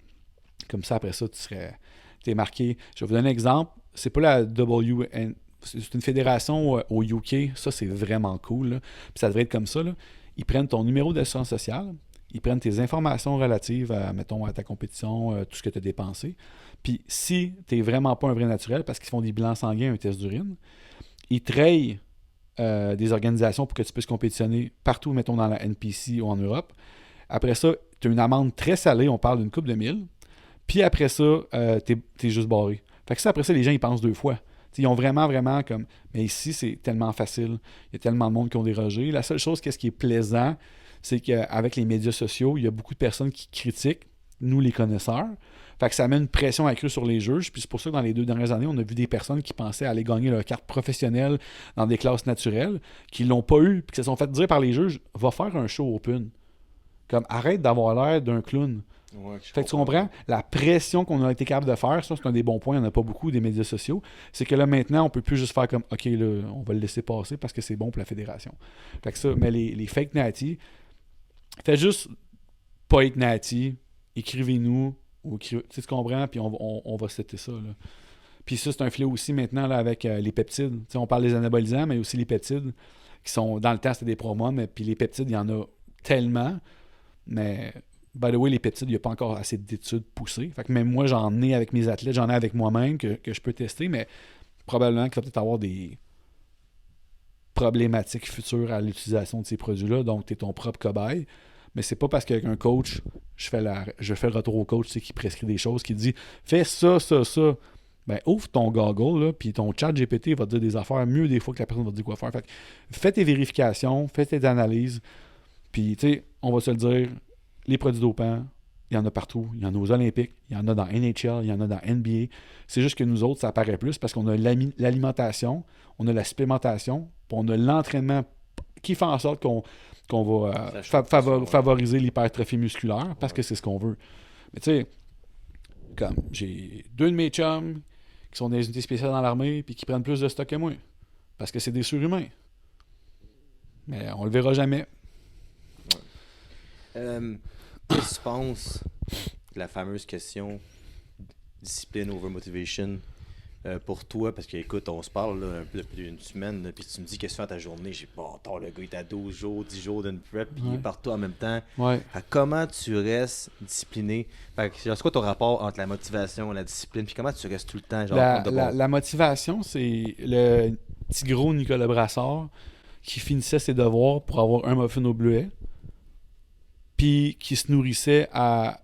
Comme ça, après ça, t'es marqué. Je vais vous donner un exemple. C'est pas la WN... C'est une fédération au UK. Ça, c'est vraiment cool. Là. Puis ça devrait être comme ça. Là. Ils prennent ton numéro d'assurance sociale. Ils prennent tes informations relatives à, mettons, à ta compétition, tout ce que tu as dépensé. Puis si tu n'es vraiment pas un vrai naturel, parce qu'ils font des bilans sanguins, un test d'urine, ils te rayent des organisations pour que tu puisses compétitionner partout, mettons, dans la NPC ou en Europe. Après ça, tu as une amende très salée. On parle d'une coupe de 1000. Puis après ça, t'es juste barré. Fait que ça, après ça, les gens, ils pensent deux fois. T'sais, ils ont vraiment comme... Mais ici, c'est tellement facile. Il y a tellement de monde qui ont dérogé. La seule chose, qu'est-ce qui est plaisant, c'est qu'avec les médias sociaux, il y a beaucoup de personnes qui critiquent, nous, les connaisseurs. Fait que ça met une pression accrue sur les juges. Puis c'est pour ça que dans les 2 dernières années, on a vu des personnes qui pensaient aller gagner leur carte professionnelle dans des classes naturelles, qui l'ont pas eu, puis qui se sont fait dire par les juges, va faire un show open. Comme, arrête d'avoir l'air d'un clown. Ouais, Fait que tu comprends? La pression qu'on a été capable de faire, ça c'est un des bons points, il n'y en a pas beaucoup des médias sociaux, c'est que là maintenant, on peut plus juste faire comme OK, là, on va le laisser passer parce que c'est bon pour la fédération. Fait que ça, mais les fake natty, faites juste pas être natty, écrivez-nous, ou tu comprends, puis on va setter ça. Là. Puis ça, c'est un fléau aussi maintenant là, avec les peptides. T'sais, on parle des anabolisants, mais aussi les peptides, qui sont, dans le temps, c'était des promos, mais puis les peptides, il y en a tellement, mais... By the way, les peptides, il n'y a pas encore assez d'études poussées. Fait que même moi, j'en ai avec mes athlètes, j'en ai avec moi-même que je peux tester, mais probablement qu'il va peut-être avoir des problématiques futures à l'utilisation de ces produits-là. Donc, tu es ton propre cobaye. Mais c'est pas parce qu'avec un coach, je fais le retour au coach qui prescrit des choses, qui dit « Fais ça, ça, ça ». Ouvre ton goggle, là, puis ton chat GPT va te dire des affaires mieux des fois que la personne va te dire quoi faire. Fait que fais tes vérifications, fais tes analyses. Puis, tu sais, on va se le dire, les produits dopants, il y en a partout. Il y en a aux Olympiques, il y en a dans NHL, il y en a dans NBA. C'est juste que nous autres, ça apparaît plus parce qu'on a l'alimentation, on a la supplémentation, puis on a l'entraînement qui fait en sorte qu'on va favoriser l'hypertrophie musculaire parce que c'est ce qu'on veut. Mais tu sais, comme j'ai 2 de mes chums qui sont des unités spéciales dans l'armée puis qui prennent plus de stock que moi parce que c'est des surhumains. Mais on le verra jamais. Qu'est-ce que tu penses de la fameuse question discipline over motivation pour toi? Parce que, écoute, on se parle là, un peu depuis une semaine, puis tu me dis qu'est-ce que tu fais dans ta journée? J'ai pas le gars, il est à 12 jours, 10 jours d'une prep, puis il est partout en même temps. Ouais. Comment tu restes discipliné? Fait que, c'est quoi ton rapport entre la motivation et la discipline? Puis comment tu restes tout le temps? Genre, la motivation, c'est le petit gros Nicolas Brassard qui finissait ses devoirs pour avoir un muffin au bleuet, puis qui se nourrissait à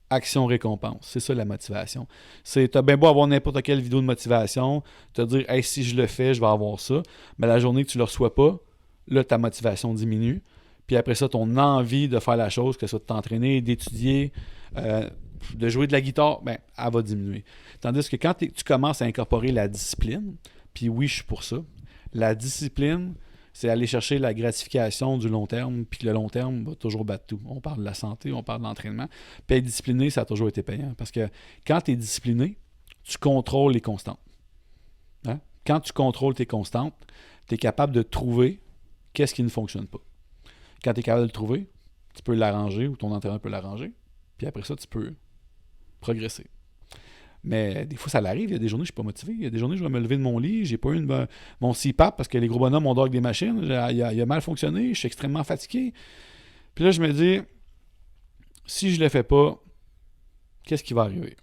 action-récompense. C'est ça la motivation. T'as bien beau avoir n'importe quelle vidéo de motivation, te dire hey, si je le fais, je vais avoir ça. Mais la journée que tu le reçois pas, là, ta motivation diminue. Puis après ça, ton envie de faire la chose, que ce soit de t'entraîner, d'étudier, de jouer de la guitare, elle va diminuer. Tandis que quand tu commences à incorporer la discipline, puis oui, je suis pour ça, la discipline, c'est aller chercher la gratification du long terme, puis le long terme va toujours battre tout. On parle de la santé, on parle de l'entraînement. Puis être discipliné, ça a toujours été payant. Parce que quand tu es discipliné, tu contrôles les constantes. Hein? Quand tu contrôles tes constantes, tu es capable de trouver qu'est-ce qui ne fonctionne pas. Quand tu es capable de le trouver, tu peux l'arranger ou ton entraîneur peut l'arranger. Puis après ça, tu peux progresser. Mais des fois, ça l'arrive. Il y a des journées où je ne suis pas motivé. Il y a des journées où je vais me lever de mon lit. J'ai pas eu mon CPAP parce que les gros bonhommes ont dormi avec des machines. Il a mal fonctionné. Je suis extrêmement fatigué. Puis là, je me dis, si je le fais pas, qu'est-ce qui va arriver?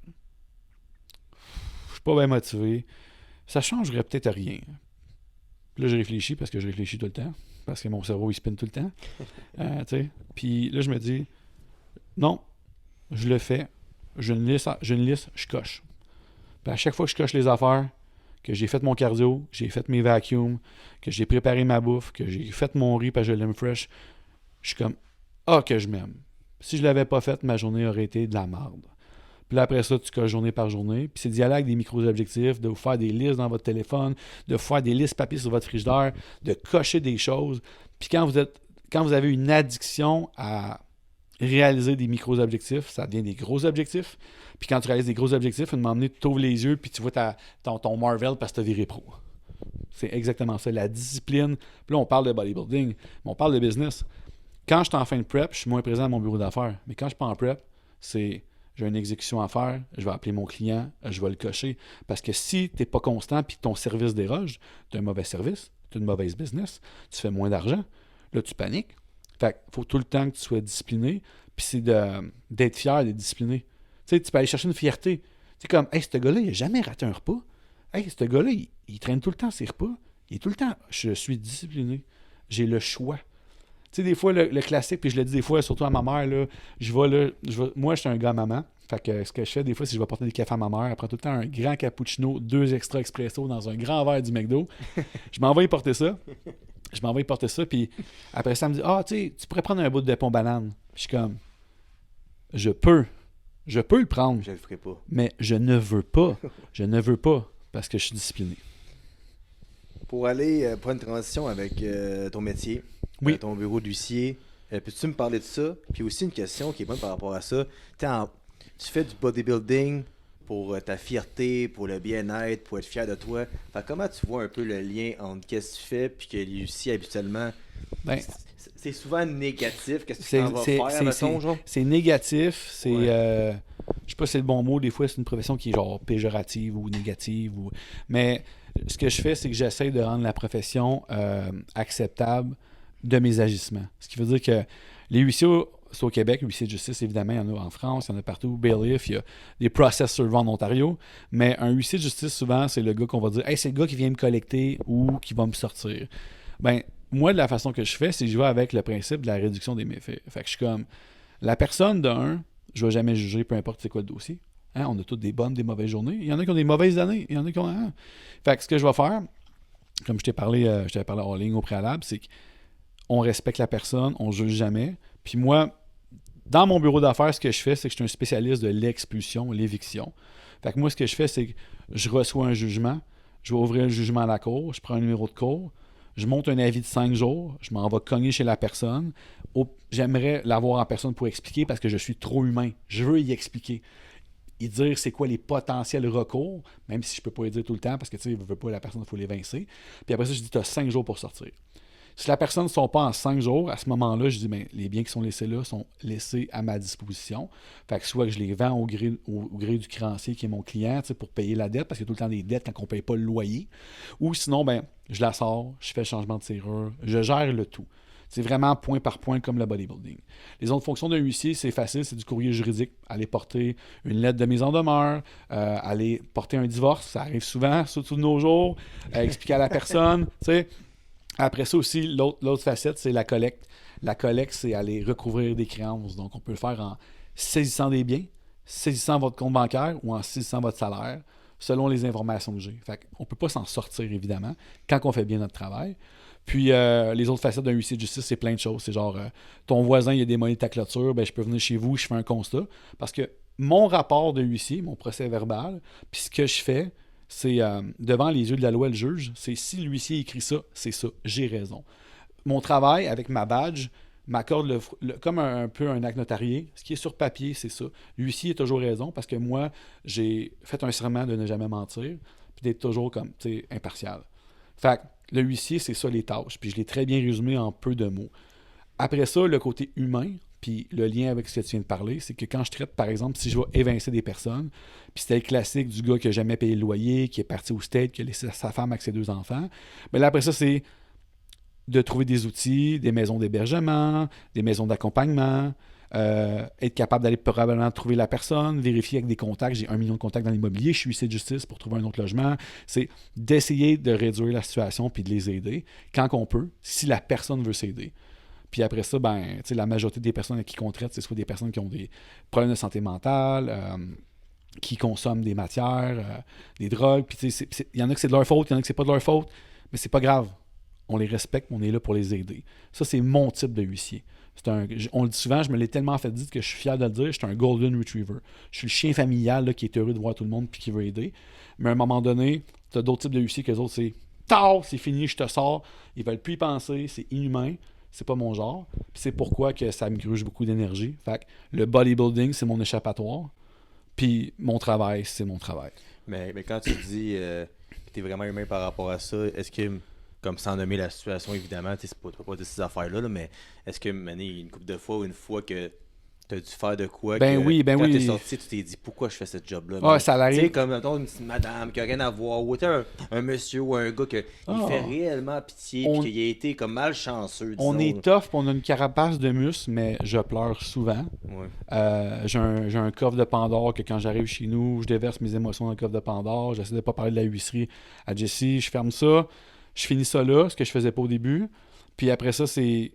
Je suis pas bien motivé. Ça changerait peut-être rien. Puis là, je réfléchis parce que je réfléchis tout le temps. Parce que mon cerveau, il spinne tout le temps. Puis là, je me dis, non, je le fais. J'ai une liste, je coche. Puis à chaque fois que je coche les affaires, que j'ai fait mon cardio, que j'ai fait mes vacuums, que j'ai préparé ma bouffe, que j'ai fait mon riz parce que je l'aime fresh, je suis comme que je m'aime. Si je l'avais pas fait, ma journée aurait été de la merde. Puis là, après ça, tu coches journée par journée. Puis c'est d'y aller avec des micro-objectifs, de vous faire des listes dans votre téléphone, de vous faire des listes papier sur votre frigidaire, de cocher des choses. Puis quand vous avez une addiction à réaliser des micro-objectifs, ça devient des gros objectifs. Puis quand tu réalises des gros objectifs, à un moment donné, tu t'ouvres les yeux puis tu vois ton Marvel parce que tu as viré pro. C'est exactement ça, la discipline. Puis là, on parle de bodybuilding, mais on parle de business. Quand je suis en fin de prep, je suis moins présent à mon bureau d'affaires. Mais quand je suis pas en prep, c'est j'ai une exécution à faire, je vais appeler mon client, je vais le cocher. Parce que si tu n'es pas constant et que ton service déroge, tu as un mauvais service, tu as une mauvaise business, tu fais moins d'argent, là, tu paniques. Fait qu'il faut tout le temps que tu sois discipliné, puis c'est d'être fier, d'être discipliné. Tu sais, tu peux aller chercher une fierté. C'est comme, hey, ce gars-là, il n'a jamais raté un repas. Hey, ce gars-là, il traîne tout le temps ses repas. Il est tout le temps, je suis discipliné. J'ai le choix. Tu sais, des fois, le classique, puis je le dis des fois, surtout à ma mère, là, moi, je suis un gars maman. Fait que ce que je fais, des fois, c'est que je vais porter des cafés à ma mère. Elle prend tout le temps un grand cappuccino, 2 extra expresso dans un grand verre du McDo. Je m'en vais y porter ça. Puis après ça, elle me dit, tu sais, tu pourrais prendre un bout de pont banane. Puis je suis comme, je peux le prendre. Je le ferai pas. Mais je ne veux pas. Je ne veux pas parce que je suis discipliné. Pour aller prendre une transition avec ton métier, Oui. ton bureau d'huissier, peux-tu me parler de ça? Puis aussi une question qui est bonne par rapport à ça. Tu fais du bodybuilding pour ta fierté, pour le bien-être, pour être fier de toi. Fait, comment tu vois un peu le lien entre qu'est-ce que tu fais puis que l'huissier habituellement, c'est souvent négatif. Qu'est-ce que tu en vas faire, mettons, genre? C'est négatif, c'est... je sais pas si c'est le bon mot, des fois c'est une profession qui est genre péjorative ou négative. Mais ce que je fais, c'est que j'essaie de rendre la profession acceptable de mes agissements. Ce qui veut dire que les huissiers, c'est au Québec, huissier de justice, évidemment, il y en a en France, il y en a partout, bailiff, il y a des process servants en Ontario, mais un huissier de justice, souvent, c'est le gars qu'on va dire « Hey, c'est le gars qui vient me collecter ou qui va me sortir. » Ben, moi, de la façon que je fais, c'est que je vais avec le principe de la réduction des méfaits. Fait que je suis comme, la personne je vais jamais juger, peu importe c'est quoi le dossier. Hein, on a toutes des bonnes, des mauvaises journées. Il y en a qui ont des mauvaises années, il y en a qui ont... Fait que ce que je vais faire, comme je t'avais parlé en ligne au préalable, c'est qu'on respecte la personne, on juge jamais. Puis moi, dans mon bureau d'affaires, ce que je fais, c'est que je suis un spécialiste de l'expulsion, l'éviction. Fait que moi, ce que je fais, c'est que je reçois un jugement, je vais ouvrir le jugement à la cour, je prends un numéro de cour, je monte un avis de 5 jours, je m'en vais cogner chez la personne. J'aimerais l'avoir en personne pour expliquer parce que je suis trop humain. Je veux y expliquer. Y dire c'est quoi les potentiels recours, même si je peux pas y dire tout le temps parce que tu sais, veut pas la personne, il faut l'évincer. Puis après ça, je dis tu as 5 jours pour sortir. Si la personne ne sont pas en 5 jours, à ce moment-là, je dis les biens qui sont laissés là sont laissés à ma disposition. Fait que soit que je les vends au gré du créancier qui est mon client pour payer la dette, parce qu'il y a tout le temps des dettes quand on ne paye pas le loyer. Ou sinon, je la sors, je fais le changement de serrure, je gère le tout. C'est vraiment point par point comme le bodybuilding. Les autres fonctions d'un huissier, c'est facile, c'est du courrier juridique. Aller porter une lettre de mise en demeure, aller porter un divorce, ça arrive souvent, surtout de nos jours, expliquer à la personne, tu sais. Après ça aussi, l'autre facette, c'est la collecte. La collecte, c'est aller recouvrir des créances. Donc, on peut le faire en saisissant des biens, saisissant votre compte bancaire ou en saisissant votre salaire, selon les informations que j'ai. Fait qu'on ne peut pas s'en sortir, évidemment, quand on fait bien notre travail. Puis, les autres facettes d'un huissier de justice, c'est plein de choses. C'est genre, ton voisin, il a démoli ta clôture, je peux venir chez vous, je fais un constat. Parce que mon rapport de huissier, mon procès verbal, puis ce que je fais, c'est devant les yeux de la loi, le juge, c'est si l'huissier écrit ça, c'est ça, j'ai raison. Mon travail avec ma badge m'accorde comme un peu un acte notarié. Ce qui est sur papier, c'est ça. L'huissier a toujours raison parce que moi, j'ai fait un serment de ne jamais mentir puis d'être toujours comme, impartial. Fait que le huissier, c'est ça les tâches. Puis je l'ai très bien résumé en peu de mots. Après ça, le côté humain, puis le lien avec ce que tu viens de parler, c'est que quand je traite, par exemple, si je vais évincer des personnes, puis c'était le classique du gars qui n'a jamais payé le loyer, qui est parti au States, qui a laissé sa femme avec ses 2 enfants, mais là, après ça, c'est de trouver des outils, des maisons d'hébergement, des maisons d'accompagnement, être capable d'aller probablement trouver la personne, vérifier avec des contacts. J'ai 1 million de contacts dans l'immobilier, je suis huissier de justice pour trouver un autre logement. C'est d'essayer de réduire la situation puis de les aider quand on peut, si la personne veut s'aider. Puis après ça, la majorité des personnes à qui on traite, c'est soit des personnes qui ont des problèmes de santé mentale, qui consomment des matières, des drogues. Puis il y en a que c'est de leur faute, il y en a que c'est pas de leur faute, mais c'est pas grave. On les respecte, on est là pour les aider. Ça, c'est mon type de huissier. On le dit souvent, je me l'ai tellement fait dire que je suis fier de le dire, je suis un Golden Retriever. Je suis le chien familial là, qui est heureux de voir tout le monde et qui veut aider. Mais à un moment donné, tu as d'autres types de huissiers que les autres, c'est « Tard, c'est fini, je te sors ». Ils veulent plus y penser, c'est inhumain. C'est pas mon genre. Puis c'est pourquoi que ça me gruge beaucoup d'énergie. Fait que le bodybuilding, c'est mon échappatoire. Puis mon travail, c'est mon travail. Mais quand tu dis que tu es vraiment humain par rapport à ça, est-ce que, comme sans nommer la situation, évidemment, tu ne peux pas de ces affaires-là, là, mais est-ce que, une couple de fois ou une fois que tu as dû faire de quoi Ben que, oui. quand tu es sorti, tu t'es dit pourquoi je fais ce job-là? Ouais, ça Tu sais, l'arrive. comme mettons, une petite madame qui n'a rien à voir, ou un monsieur ou un gars qui fait réellement pitié puis qu'il a été comme malchanceux. On disons, est tough, on a une carapace de muscle, mais je pleure souvent. Ouais. J'ai un coffre de Pandore que quand j'arrive chez nous, je déverse mes émotions dans le coffre de Pandore. J'essaie de pas parler de la huisserie à Jessie. Je ferme ça. Je finis ça là, ce que je faisais pas au début. Puis après ça, c'est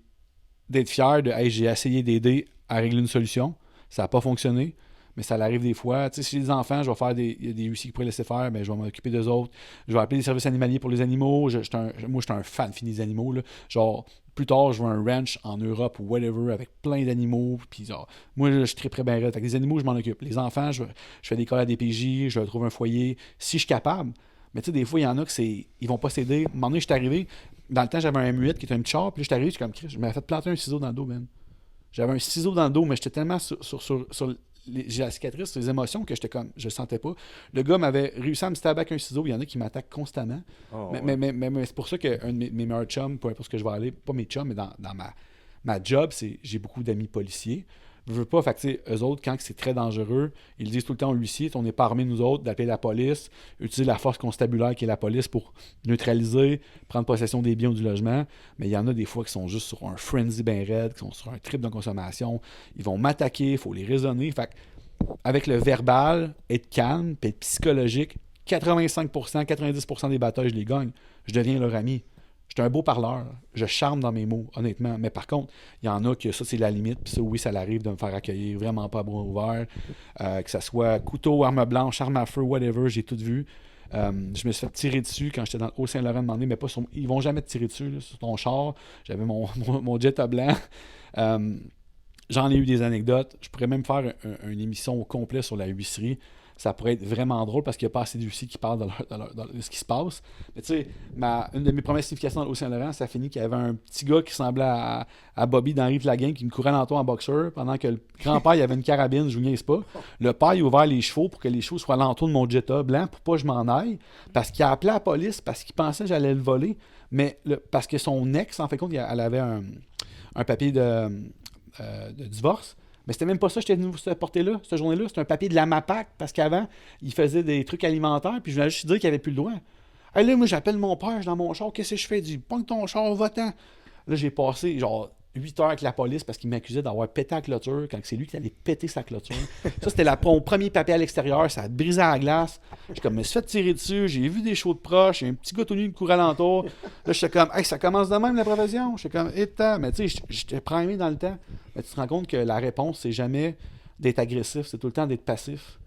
d'être fier de hey, j'ai essayé d'aider à régler une solution. Ça n'a pas fonctionné, mais ça l'arrive des fois. Tu sais, chez les enfants, je vais faire il y a des huissiers qui pourraient laisser faire, mais je vais m'occuper d'eux autres. Je vais appeler des services animaliers pour les animaux. Moi, je suis un fan fini des animaux. Là. Genre, plus tard, je veux un ranch en Europe ou whatever avec plein d'animaux. Puis genre, moi, je suis très bien raide. Fait que les animaux, je m'en occupe. Les enfants, je fais des calls à des PJ, je leur trouve un foyer, si je suis capable. Mais tu sais, des fois, il y en a que ils vont pas s'aider. À un moment donné, je suis arrivé, dans le temps, j'avais un M8 qui était un petit char, puis là, je suis arrivé, je suis comme, je m'avais fait planter un ciseau dans le dos, man. J'avais un ciseau dans le dos, mais j'étais tellement j'ai la cicatrice, sur les émotions que j'étais comme, je le sentais pas. Le gars m'avait réussi à me stabber avec un ciseau. Il y en a qui m'attaquent constamment. Mais c'est pour ça qu'un de mes meilleurs chums, peu importe ce que je vais aller, pas mes chums, mais dans ma job, j'ai beaucoup d'amis policiers. Je veux pas, fait que, tu sais, eux autres, quand c'est très dangereux, ils disent tout le temps aux huissiers, on n'est pas armés, nous autres, d'appeler la police, utiliser la force constabulaire qui est la police pour neutraliser, prendre possession des biens ou du logement. Mais il y en a des fois qui sont juste sur un frenzy bien raide, qui sont sur un trip de consommation. Ils vont m'attaquer, il faut les raisonner. Fait que, avec le verbal, être calme, puis être psychologique, 85%, 90% des batailles, je les gagne. Je deviens leur ami. Je suis un beau parleur. Je charme dans mes mots, honnêtement. Mais par contre, il y en a que ça, c'est la limite. Puis ça, oui, ça l'arrive de me faire accueillir vraiment pas à bras ouverts. Que ça soit couteau, arme blanche, arme à feu, whatever, j'ai tout vu. Je me suis fait tirer dessus quand j'étais dans le Haut-Saint-Laurent demandé, mais pas sur. Ils vont jamais te tirer dessus, là, sur ton char. J'avais mon Jetta blanc. J'en ai eu des anecdotes. Je pourrais même faire une émission au complet sur la huisserie. Ça pourrait être vraiment drôle parce qu'il n'y a pas assez d'huissiers qui parlent de ce qui se passe. Mais tu sais, une de mes premières significations dans le Haut-Saint-Laurent, ça finit qu'il y avait un petit gars qui ressemblait à Bobby d'Henri Flaguin qui me courait l'entour en boxeur pendant que le grand-père, il avait une carabine, je vous niaise pas. Le père, il a ouvert les chevaux pour que les chevaux soient à l'entour de mon Jetta blanc pour pas que je m'en aille. Parce qu'il a appelé la police parce qu'il pensait que j'allais le voler. Mais parce que son ex, en fait, compte, elle avait un papier de divorce. Mais c'était même pas ça que j'étais venu vous porter là, cette journée-là. C'était un papier de la MAPAC, parce qu'avant, il faisait des trucs alimentaires, puis je voulais juste dire qu'il avait plus le droit. Hey, là, moi, j'appelle mon père, je suis dans mon char, qu'est-ce que je fais? Il dit, pogne ton char, va-t'en. Là, j'ai passé, genre, 8 heures avec la police parce qu'il m'accusait d'avoir pété la clôture quand c'est lui qui allait péter sa clôture. Ça, c'était mon premier papier à l'extérieur, ça a brisé la glace. J'ai comme, me suis fait tirer dessus, j'ai vu des chevaux de proche, j'ai un petit gars tout nu qui me courait alentour. Là, j'étais comme, hey, ça commence de même la profession. J'étais comme, mais tu sais, j'étais primé dans le temps. Mais tu te rends compte que la réponse, c'est jamais d'être agressif, c'est tout le temps d'être passif.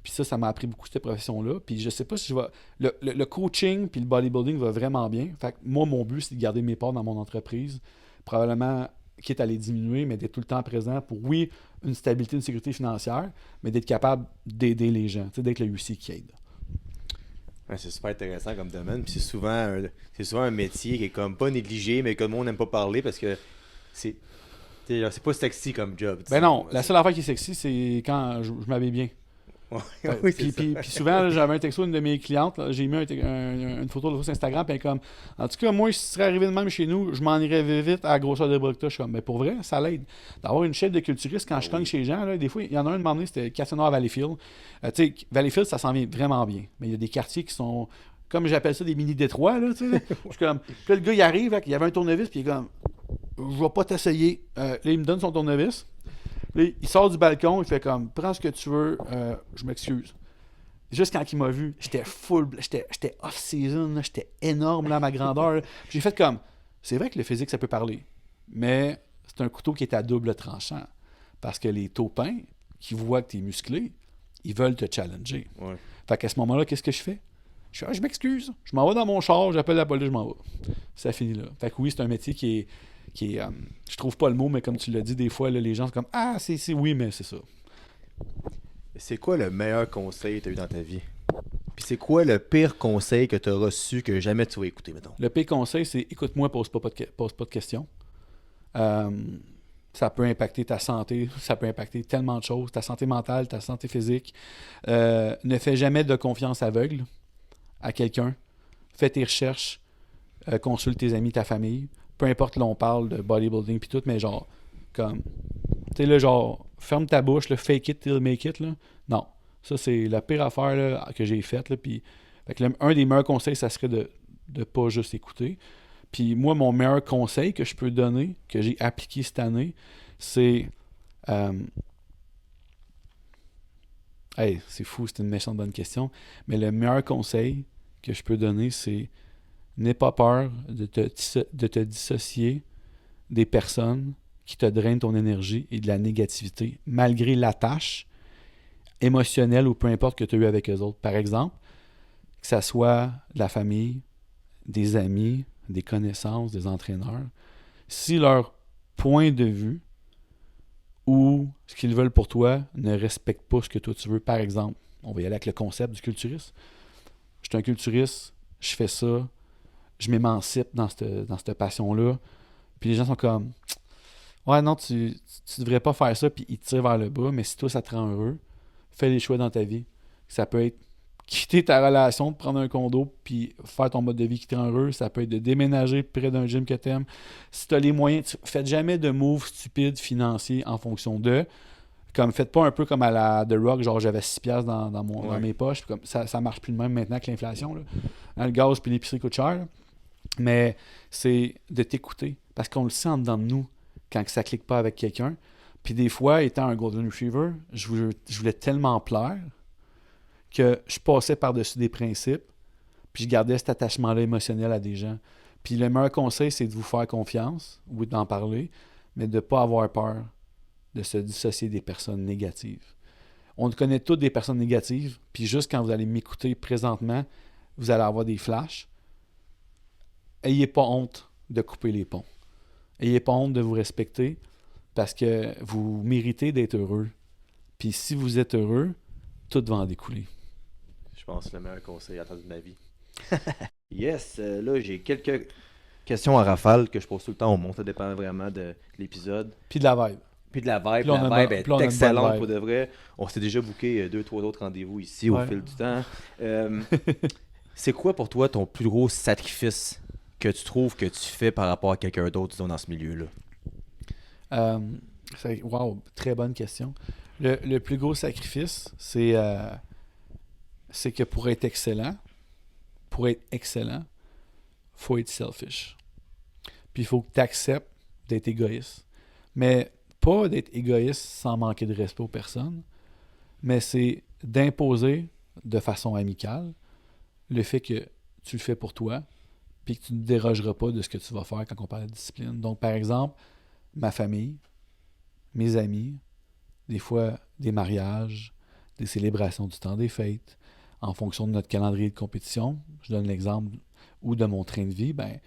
Puis ça m'a appris beaucoup cette profession-là. Puis je sais pas si je vais. Le coaching puis le bodybuilding va vraiment bien. Fait que moi, mon but, c'est de garder mes parts dans mon entreprise. Probablement, quitte à les diminuer, mais d'être tout le temps présent pour, oui, une stabilité, une sécurité financière, mais d'être capable d'aider les gens, d'être le UC qui aide. Ouais, c'est super intéressant comme domaine. Puis c'est souvent un métier qui est comme pas négligé, mais que le monde n'aime pas parler parce que c'est pas sexy comme job. Ben non, la seule affaire qui est sexy, c'est quand je m'habille bien. Ouais, oui, puis souvent, là, j'avais un texto d'une de mes clientes, là, j'ai mis une photo de sur Instagram, puis elle est comme, en tout cas, moi, si ce serait arrivé de même chez nous, je m'en irais vite à la grosseur de bras que t'as. Je suis comme, mais pour vrai, ça l'aide. D'avoir une chef de culturiste quand je cogne chez les gens, là, des fois, il y en a un demandé, c'était Cassino à Valleyfield. Tu sais, Valleyfield, ça s'en vient vraiment bien. Mais il y a des quartiers qui sont, comme j'appelle ça, des mini-détroits, là, tu sais. Je suis comme, puis là, le gars, il arrive, il y avait un tournevis, puis il est comme, je vais pas t'essayer. Là, il me donne son tournevis. Là, il sort du balcon, il fait comme, prends ce que tu veux, je m'excuse. Juste quand il m'a vu, j'étais full, j'étais off-season, j'étais énorme là, à ma grandeur. J'ai fait comme, c'est vrai que le physique, ça peut parler, mais c'est un couteau qui est à double tranchant. Parce que les taupins qui voient que tu es musclé, Ils veulent te challenger. Ouais. Fait qu'à ce moment-là, qu'est-ce que je fais? Je m'excuse. Je m'en vais dans mon char, j'appelle la police, je m'en vais. Ça finit là. Fait que oui, c'est un métier qui est je trouve pas le mot, mais comme tu l'as dit, des fois, là, les gens sont comme ah, c'est oui, mais c'est ça. C'est quoi le meilleur conseil que tu as eu dans ta vie? Puis c'est quoi le pire conseil que tu as reçu que jamais tu vas écouter, mettons? Le pire conseil, c'est écoute-moi, pose pas de questions. Ça peut impacter ta santé, ça peut impacter tellement de choses, ta santé mentale, ta santé physique. Ne fais jamais de confiance aveugle à quelqu'un. Fais tes recherches, consulte tes amis, ta famille. Peu importe, là, on parle de bodybuilding puis tout, mais genre, comme, tu sais, là, genre, ferme ta bouche, là, fake it till make it, là. Non. Ça, c'est la pire affaire là, que j'ai faite, là, puis, fait que un des meilleurs conseils, ça serait de ne pas juste écouter. Puis moi, mon meilleur conseil que je peux donner, que j'ai appliqué cette année, c'est... Hey, c'est fou, c'est une méchante bonne question. Mais le meilleur conseil que je peux donner, c'est n'aie pas peur de te dissocier des personnes qui te drainent ton énergie et de la négativité, malgré la tâche émotionnelle ou peu importe que tu as eu avec eux autres. Par exemple, que ça soit de la famille, des amis, des connaissances, des entraîneurs, si leur point de vue ou ce qu'ils veulent pour toi ne respecte pas ce que toi tu veux, par exemple, on va y aller avec le concept du culturiste. Je suis un culturiste, je fais ça, je m'émancipe dans cette passion-là, puis les gens sont comme ouais, non, tu devrais pas faire ça, puis ils te tirent vers le bas, mais si toi ça te rend heureux, fais les choix dans ta vie. Ça peut être quitter ta relation, de prendre un condo, puis faire ton mode de vie qui te rend heureux. Ça peut être de déménager près d'un gym que tu aimes. Si tu as les moyens, faites jamais de moves stupides financiers en fonction de. Comme faites pas un peu comme à la The Rock, genre j'avais 6$ dans mes poches. Comme ça marche plus de même maintenant que l'inflation. Là. Hein, le gaz puis l'épicerie coûte cher. Là. Mais c'est de t'écouter. Parce qu'on le sent en dedans de nous quand ça clique pas avec quelqu'un. Puis des fois, étant un Golden Retriever, je voulais tellement plaire que je passais par-dessus des principes, puis je gardais cet attachement-là émotionnel à des gens. Puis le meilleur conseil, c'est de vous faire confiance, ou d'en parler, mais de ne pas avoir peur de se dissocier des personnes négatives. On connaît toutes des personnes négatives, puis juste quand vous allez m'écouter présentement, vous allez avoir des flashs. Ayez pas honte de couper les ponts. Ayez pas honte de vous respecter, parce que vous méritez d'être heureux. Puis si vous êtes heureux, tout va en découler. Je pense que c'est le meilleur conseil entendu de ma vie. Yes, là j'ai quelques questions à rafale que je pose tout le temps au monde. Ça dépend vraiment de l'épisode. Puis de la vibe. Puis de la vibe. Puis La vibe est excellente vibe. pour de vrai. On s'est déjà booké 2-3 autres rendez-vous ici au fil du temps. C'est quoi pour toi ton plus gros sacrifice que tu trouves que tu fais par rapport à quelqu'un d'autre, disons, dans ce milieu-là? Wow, très bonne question. Le plus gros sacrifice, c'est que pour être excellent, faut être selfish. Puis il faut que tu acceptes d'être égoïste. Mais pas d'être égoïste sans manquer de respect aux personnes, mais c'est d'imposer de façon amicale le fait que tu le fais pour toi, puis que tu ne dérogeras pas de ce que tu vas faire quand on parle de discipline. Donc, par exemple, ma famille, mes amis, des fois des mariages, des célébrations du temps des fêtes, en fonction de notre calendrier de compétition. Je donne l'exemple ou de mon train de vie, ben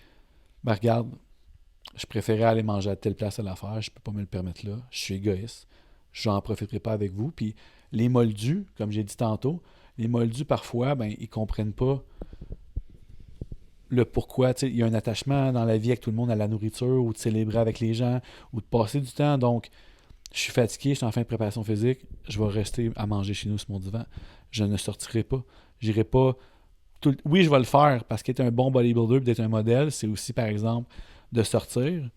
regarde, je préférais aller manger à telle place à l'affaire, je peux pas me le permettre là, je suis égoïste, j'en profiterai pas avec vous. Puis les moldus, comme j'ai dit tantôt, les moldus parfois, ben ils comprennent pas le pourquoi. Il y a un attachement dans la vie avec tout le monde à la nourriture, ou de célébrer avec les gens, ou de passer du temps. Donc, je suis fatigué, je suis en fin de préparation physique, je vais rester à manger chez nous sur mon divan. Je ne sortirai pas. J'irai pas. Oui, je vais le faire parce qu'être un bon bodybuilder, d'être un modèle, c'est aussi, par exemple, de sortir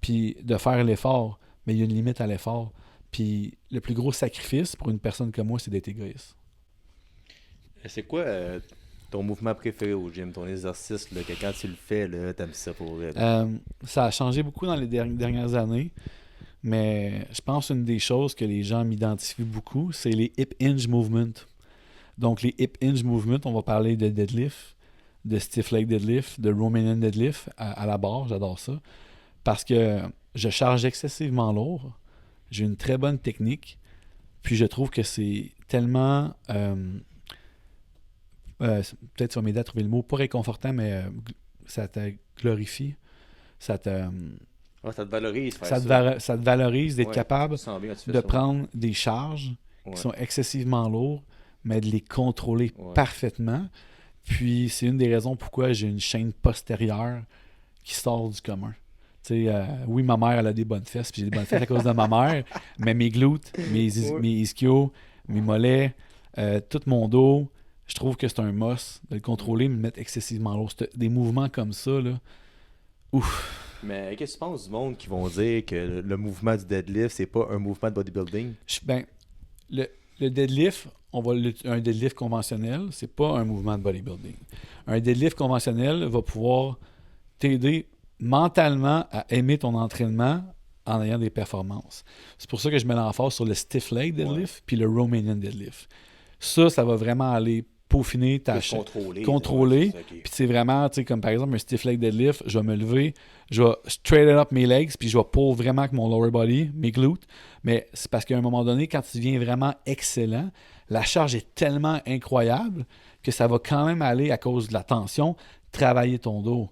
puis de faire l'effort. Mais il y a une limite à l'effort. Puis le plus gros sacrifice pour une personne comme moi, c'est d'être égoïste. C'est quoi ton mouvement préféré au gym, ton exercice, là, que quand tu le fais, là, t'aimes ça pour vrai? Ça a changé beaucoup dans les dernières années. Mais je pense une des choses que les gens m'identifient beaucoup, c'est les hip hinge movements. Donc, les hip hinge movements, on va parler de deadlift, de stiff leg deadlift, de Romanian deadlift à la barre, j'adore ça. Parce que je charge excessivement lourd, j'ai une très bonne technique, Puis je trouve que c'est tellement... peut-être tu vas m'aider à trouver le mot, pas réconfortant, mais ça te glorifie. Ça te valorise faire ça te valorise d'être capable de ça. prendre des charges qui sont excessivement lourdes, mais de les contrôler parfaitement. Puis c'est une des raisons pourquoi j'ai une chaîne postérieure qui sort du commun. Oui, ma mère, elle a des bonnes fesses, puis j'ai des bonnes fesses à cause de ma mère, mais mes glutes, mes ischios, mes mollets, tout mon dos, je trouve que c'est un must de le contrôler, mais de le mettre excessivement lourd. Des mouvements comme ça, là, ouf. Mais qu'est-ce que tu penses du monde qui vont dire que le mouvement du deadlift, c'est pas un mouvement de bodybuilding? Le deadlift, un deadlift conventionnel, c'est pas un mouvement de bodybuilding. Un deadlift conventionnel va pouvoir t'aider mentalement à aimer ton entraînement en ayant des performances. C'est pour ça que je mets l'emphase sur le stiff leg deadlift puis le Romanian deadlift. Ça va vraiment aller peaufiner ta contrôler. Puis c'est vraiment, tu sais, comme par exemple un stiff leg deadlift, je vais me lever, je vais straighten up mes legs, puis je vais pull vraiment avec mon lower body, mes glutes. Mais c'est parce qu'à un moment donné, quand tu deviens vraiment excellent, la charge est tellement incroyable que ça va quand même aller, à cause de la tension, travailler ton dos.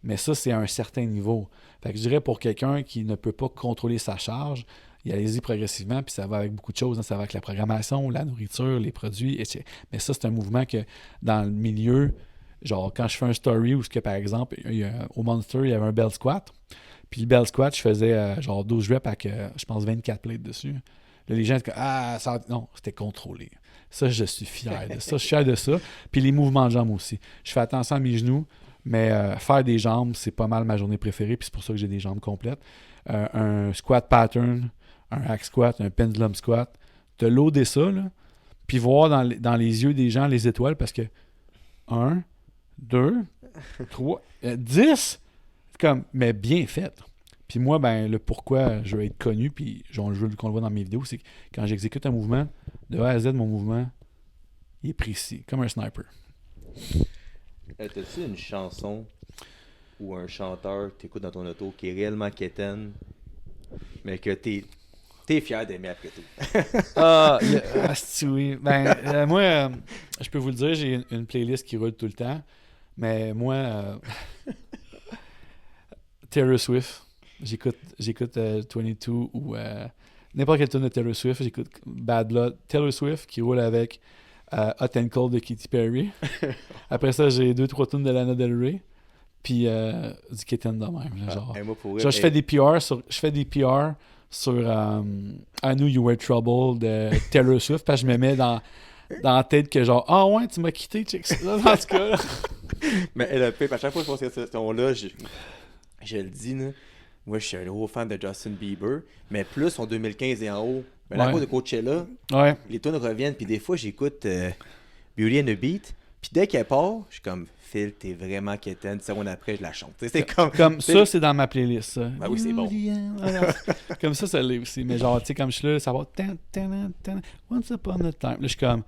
Mais ça, c'est à un certain niveau. Fait que je dirais pour quelqu'un qui ne peut pas contrôler sa charge, y allez-y progressivement, puis ça va avec beaucoup de choses. Hein. Ça va avec la programmation, la nourriture, les produits, etc. Mais ça, c'est un mouvement que dans le milieu, genre quand je fais un story où, par exemple, au Monster, il y avait un bell squat. Puis le bell squat, je faisais genre 12 reps avec, je pense, 24 plates dessus. Là, les gens étaient comme, non, c'était contrôlé. Ça, je suis fier de ça. Je suis fier de ça. Puis les mouvements de jambes aussi. Je fais attention à mes genoux, mais faire des jambes, c'est pas mal ma journée préférée, puis c'est pour ça que j'ai des jambes complètes. Un squat pattern, un hack squat, un pendulum squat, te loader ça, là, puis voir dans les yeux des gens les étoiles, parce que 1, 2, 3, 10, comme, mais bien fait. Puis moi, le pourquoi je veux être connu, puis je veux qu'on le voit dans mes vidéos, c'est que quand j'exécute un mouvement, de A à Z, mon mouvement, il est précis, comme un sniper. T'as-tu une chanson ou un chanteur que t'écoutes dans ton auto qui est réellement quétaine, mais que t'es fier d'aimer après tout? Oui. Moi, je peux vous le dire, j'ai une playlist qui roule tout le temps, mais moi, Taylor Swift, j'écoute 22 ou n'importe quel tune de Taylor Swift, j'écoute Bad Blood, Taylor Swift qui roule avec Hot and Cold de Katy Perry. Après ça, j'ai 2-3 tunes de Lana Del Rey. Puis du Kitten de même. Là, genre, je fais des PR sur I Knew You Were Trouble de Taylor Swift, parce que je me mets dans la tête que genre, ouais, tu m'as quitté, check ça. En tout cas, là. Mais à chaque fois que je pense que ce ton-là, je le dis, là, moi je suis un gros fan de Justin Bieber, mais plus en 2015 et en haut. Mais la cause de Coachella, les tunes reviennent, puis des fois j'écoute Beauty and the Beat, puis dès qu'elle part, je suis comme, Phil, t'es vraiment quétaine, 10 secondes après, je la chante. C'est comme ça, c'est dans ma playlist, ça. Ben oui, c'est bon. Comme ça l'est aussi. Mais genre, tu sais, comme je suis là, ça va Once Upon a Time. Là, je suis comme,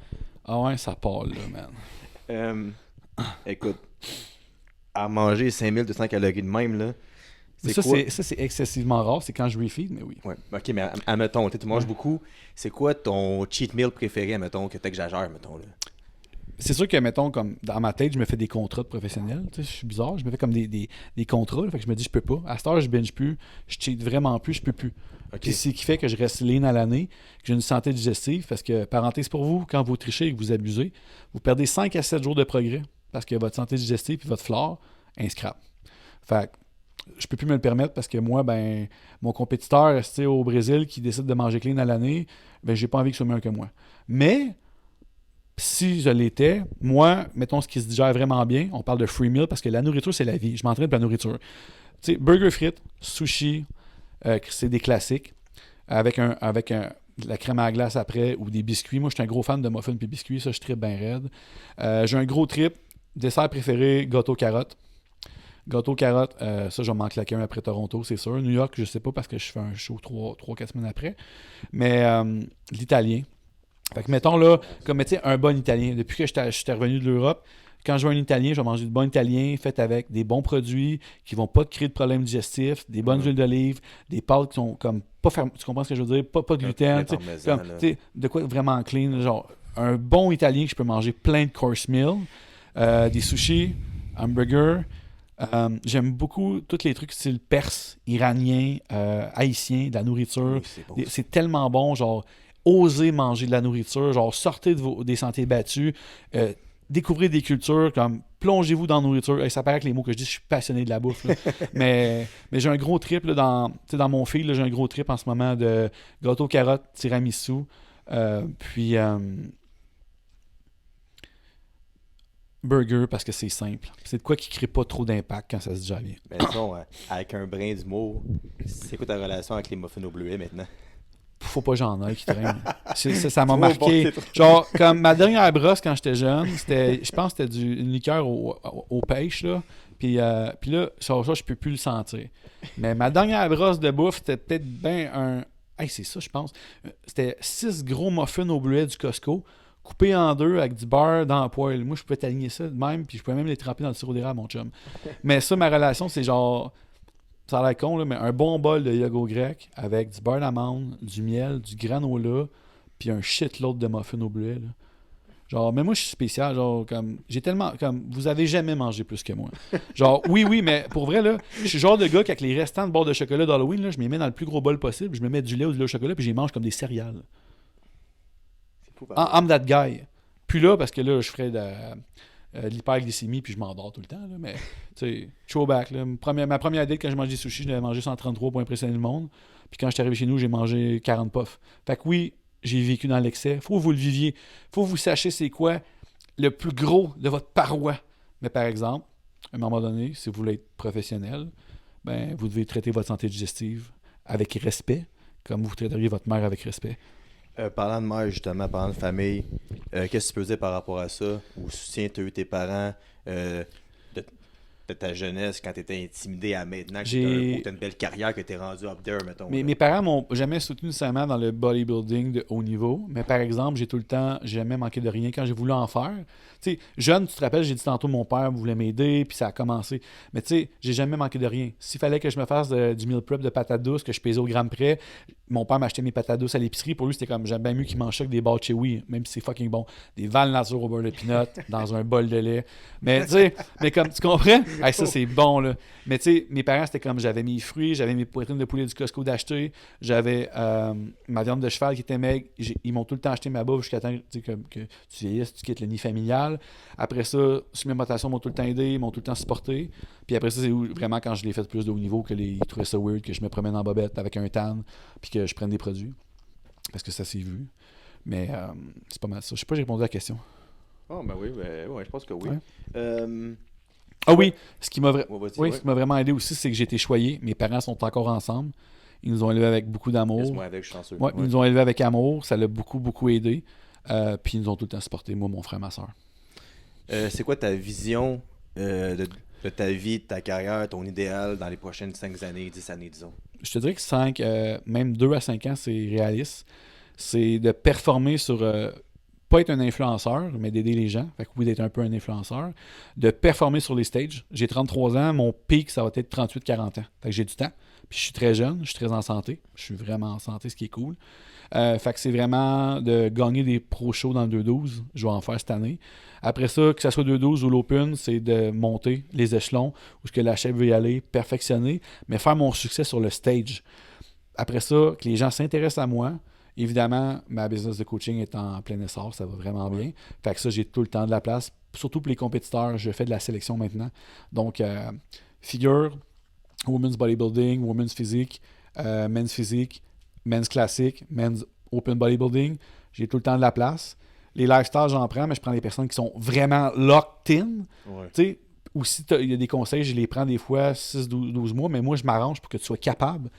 ouais, ça part là, man. Écoute, à manger 5200 calories de même, là, ça, c'est excessivement rare. C'est quand je refeed, mais oui. Ouais. OK, mais admettons, tu manges beaucoup. C'est quoi ton cheat meal préféré, admettons, que t'exagères, mettons, là? C'est sûr que, mettons, comme dans ma tête, je me fais des contrats de professionnels. Tu sais, je suis bizarre. Je me fais comme des contrats. Là, fait que je me dis, je peux pas. À cette heure, je binge plus. Je cheat vraiment plus. Je peux plus. Okay. Puis c'est ce qui fait que je reste lean à l'année, que j'ai une santé digestive. Parce que, parenthèse pour vous, quand vous trichez et que vous abusez, vous perdez 5 à 7 jours de progrès. Parce que votre santé digestive et votre flore, un scrap. Fait que je peux plus me le permettre parce que moi, mon compétiteur au Brésil qui décide de manger clean à l'année, j'ai pas envie qu'il soit meilleur que moi. Mais si je l'étais, moi, mettons ce qui se digère vraiment bien, on parle de free meal parce que la nourriture, c'est la vie. Je m'entraîne pour la nourriture. Tu sais, burger frites, sushi, c'est des classiques. Avec la crème à la glace après ou des biscuits. Moi, je suis un gros fan de muffins et biscuits. Ça, je tripe bien raide. J'ai un gros trip. Dessert préféré, gâteau carotte. Gâteau carotte, ça, je vais m'en claquer un après Toronto, c'est sûr. New York, je sais pas parce que je fais un show 3-4 semaines après. Mais l'italien. Fait que mettons là, comme tu sais, un bon italien. Depuis que j'étais revenu de l'Europe, Quand je vais un Italien, je vais manger du bon italien fait avec des bons produits qui vont pas te créer de problèmes digestifs, des bonnes huiles d'olive, des pâtes qui sont comme pas fermées. Tu comprends ce que je veux dire? Pas de gluten. De quoi vraiment clean. Genre, un bon italien que je peux manger plein de course meals, des sushis, hamburgers. J'aime beaucoup tous les trucs style perse, iranien, haïtien, de la nourriture. C'est tellement bon, genre, osez manger de la nourriture, genre, sortez des sentiers battus, découvrez des cultures, comme, plongez-vous dans la nourriture. Et ça paraît que les mots que je dis, je suis passionné de la bouffe. mais j'ai un gros trip, là, dans mon fil, là, j'ai un gros trip en ce moment de gâteau carotte, tiramisu, puis... burger parce que c'est simple. C'est de quoi qui crée pas trop d'impact quand ça se digère bien. Ben disons, avec un brin d'humour, c'est quoi ta relation avec les muffins au bleuet maintenant? Faut pas que j'en aille qui traîne. Ça m'a marqué. Genre, comme ma dernière brosse quand j'étais jeune, je pense que c'était une liqueur au pêche, là. Puis là, ça, je peux plus le sentir. Mais ma dernière brosse de bouffe, c'était peut-être bien un... Hey, c'est ça, je pense. C'était 6 gros muffins au bleuet du Costco, coupé en deux avec du beurre dans la poêle. Moi, je pouvais t'aligner ça de même, puis je pouvais même les tremper dans le sirop d'érable, mon chum. Mais ça, ma relation, c'est genre... Ça a l'air con, là, mais un bon bol de yogourt grec avec du beurre d'amande, du miel, du granola, puis un shitload de muffins au bleuet, là. Genre, mais moi, je suis spécial. Genre, comme... J'ai tellement... Comme, vous avez jamais mangé plus que moi. Genre, oui, mais pour vrai, là, je suis le genre de gars qu'avec les restants de barres de chocolat d'Halloween, là, je me mets dans le plus gros bol possible, je me mets du lait ou du lait au chocolat, puis je les mange comme des céréales. I'm that guy. Puis là, parce que là, je ferais de l'hyperglycémie puis je m'endors tout le temps. Là, mais, tu sais, throwback. Là. Ma première date, quand j'ai mangé des sushis, je l'avais mangé 133 pour impressionner le monde. Puis quand je suis arrivé chez nous, j'ai mangé 40 puffs. Fait que oui, j'ai vécu dans l'excès. Faut que vous le viviez. Faut que vous sachiez c'est quoi le plus gros de votre paroi. Mais par exemple, à un moment donné, si vous voulez être professionnel, ben, vous devez traiter votre santé digestive avec respect, comme vous traiteriez votre mère avec respect. Parlant de mère, justement, parlant de famille, qu'est-ce que tu peux dire par rapport à ça? Ou soutien tu as eu tes parents de ta jeunesse quand tu étais intimidé à maintenant que tu as une belle carrière, que tu es rendu up there, mettons. Mes parents m'ont jamais soutenu nécessairement dans le bodybuilding de haut niveau, mais par exemple, j'ai jamais manqué de rien quand j'ai voulu en faire. Tu sais, jeune, tu te rappelles, j'ai dit tantôt, mon père voulait m'aider, puis ça a commencé. Mais tu sais, j'ai jamais manqué de rien. S'il fallait que je me fasse du meal prep de patates douces, que je pesais au gramme près, mon père m'achetait mes patates douces à l'épicerie. Pour lui, c'était comme, j'aime bien mieux qu'il mange ça que des bars de Chewy, même si c'est fucking bon. Des Val Nature au beurre de peanut dans un bol de lait. Mais tu sais, mais comme tu comprends, hey, ça c'est bon là. Mais tu sais, mes parents, c'était comme, j'avais mes fruits, j'avais mes poitrines de poulet du Costco d'acheter, j'avais ma viande de cheval qui était maigre. Ils m'ont tout le temps acheté ma bouffe jusqu'à temps que tu vieillisses, tu quittes le nid familial. Après ça, supplémentation m'ont tout le temps aidé, ils m'ont tout le temps supporté. Puis après ça, c'est vraiment quand je l'ai fait plus de haut niveau que ils trouvaient ça weird que je me promène en bobette avec un tan puis que je prenne des produits. Parce que ça s'est vu. Mais c'est pas mal ça. Je sais pas, j'ai répondu à la question. Oh, ben oui, je pense que oui. Ouais. Oui, ce qui m'a vraiment aidé aussi, c'est que j'ai été choyé. Mes parents sont encore ensemble. Ils nous ont élevés avec beaucoup d'amour. Ils nous ont élevés avec amour. Ça l'a beaucoup, beaucoup aidé. Puis ils nous ont tout le temps supporté, moi, mon frère, ma soeur. C'est quoi ta vision de ta vie, de ta carrière, ton idéal dans les prochaines 5 années, 10 années, disons? Je te dirais que même 2 à 5 ans, c'est réaliste. C'est de performer sur... pas être un influenceur, mais d'aider les gens. Fait que oui, d'être un peu un influenceur. De performer sur les stages. J'ai 33 ans, mon pic, ça va être 38-40 ans. Fait que j'ai du temps. Puis je suis très jeune, je suis très en santé. Je suis vraiment en santé, ce qui est cool. Fait que c'est vraiment de gagner des pro shows dans le 2-12. Je vais en faire cette année. Après ça, que ce soit 2-12 ou l'Open, c'est de monter les échelons où ce que la chef veut y aller, perfectionner, mais faire mon succès sur le stage. Après ça, que les gens s'intéressent à moi. Évidemment, ma business de coaching est en plein essor, ça va vraiment bien. Fait que ça, j'ai tout le temps de la place. Surtout pour les compétiteurs, je fais de la sélection maintenant. Donc, figure, women's bodybuilding, women's physique, men's classique, men's open bodybuilding. J'ai tout le temps de la place. Les lifestyles, j'en prends, mais je prends des personnes qui sont vraiment locked in. Ouais. Tu sais, ou si il y a des conseils, je les prends des fois 6-12 mois, mais moi, je m'arrange pour que tu sois capable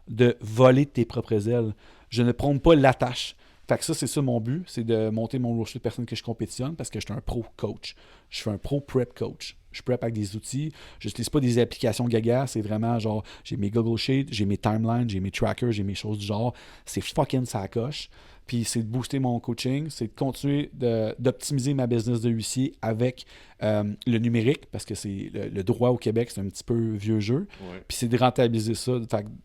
de voler de tes propres ailes. Je ne prône pas l'attache. Fait que ça, c'est ça mon but, c'est de monter mon roster de personnes que je compétitionne parce que je suis un pro coach. Je suis un pro prep coach. je prep avec des outils. Je n'utilise pas des applications gaga. C'est vraiment genre, j'ai mes Google Sheets, j'ai mes timelines, j'ai mes trackers, j'ai mes choses du genre. C'est fucking ça coche. Puis c'est de booster mon coaching, c'est de continuer d'optimiser ma business de huissier avec le numérique, parce que c'est le droit au Québec, c'est un petit peu vieux jeu. Ouais. Puis c'est de rentabiliser ça,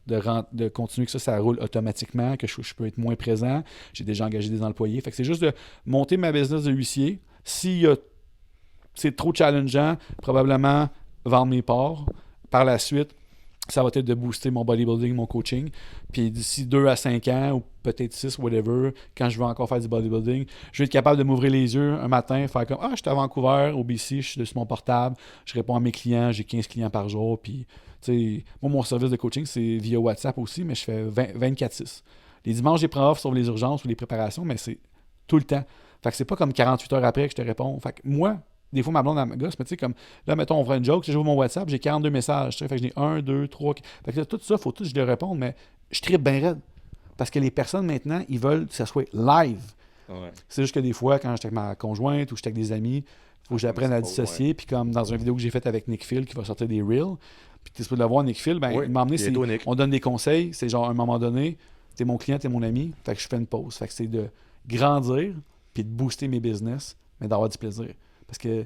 de continuer que ça roule automatiquement, que je peux être moins présent. J'ai déjà engagé des employés. Fait que c'est juste de monter ma business de huissier. Si c'est trop challengeant, probablement vendre mes parts. Par la suite, ça va être de booster mon bodybuilding, mon coaching. Puis d'ici 2 à 5 ans, ou peut-être 6, whatever, quand je veux encore faire du bodybuilding, je vais être capable de m'ouvrir les yeux un matin, faire comme « Ah, je suis à Vancouver, au BC, je suis sur mon portable, je réponds à mes clients, j'ai 15 clients par jour. » Puis, tu sais, moi, mon service de coaching, c'est via WhatsApp aussi, mais je fais 24/6. Les dimanches, j'ai prends off sur les urgences ou les préparations, mais c'est tout le temps. Fait que c'est pas comme 48 heures après que je te réponds. Fait que moi, des fois, ma blonde, elle me gosse, mais tu sais, comme là, mettons, on fera une joke, si j'ouvre mon WhatsApp, j'ai 42 messages. Fait que j'ai 1, 2, 3. Fait que là, tout ça, il faut tout que je leur réponde, mais je trippe bien raide. Parce que les personnes, maintenant, ils veulent que ça soit live. Ouais. C'est juste que des fois, quand j'étais avec ma conjointe ou j'étais avec des amis, il faut que j'apprenne à dissocier. Ouais. Puis comme dans une vidéo que j'ai faite avec Nick Phil, qui va sortir des Reels, puis tu es supposé le voir, Nick Phil, ben, Ouais, il m'a emmené, bientôt, Nick. on donne des conseils. C'est genre, à un moment donné, t'es mon client, t'es mon ami. Fait que je fais une pause. Fait que c'est de grandir, puis de booster mes business, mais d'avoir du plaisir. Parce que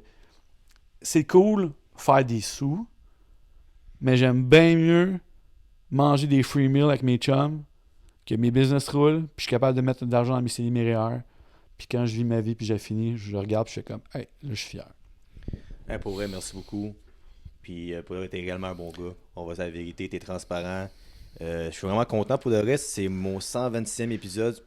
c'est cool faire des sous, mais j'aime bien mieux manger des free meals avec mes chums, que mes business roulent, puis je suis capable de mettre de l'argent dans mes CELI, mes REER. Puis quand je vis ma vie, puis j'ai fini, je regarde, puis je fais comme, hey, là, je suis fier. Hey, pour vrai, merci beaucoup. Puis pour vrai, t'es également un bon gars. On va dire la vérité, t'es transparent. Je suis vraiment content pour le reste. C'est mon 126e épisode.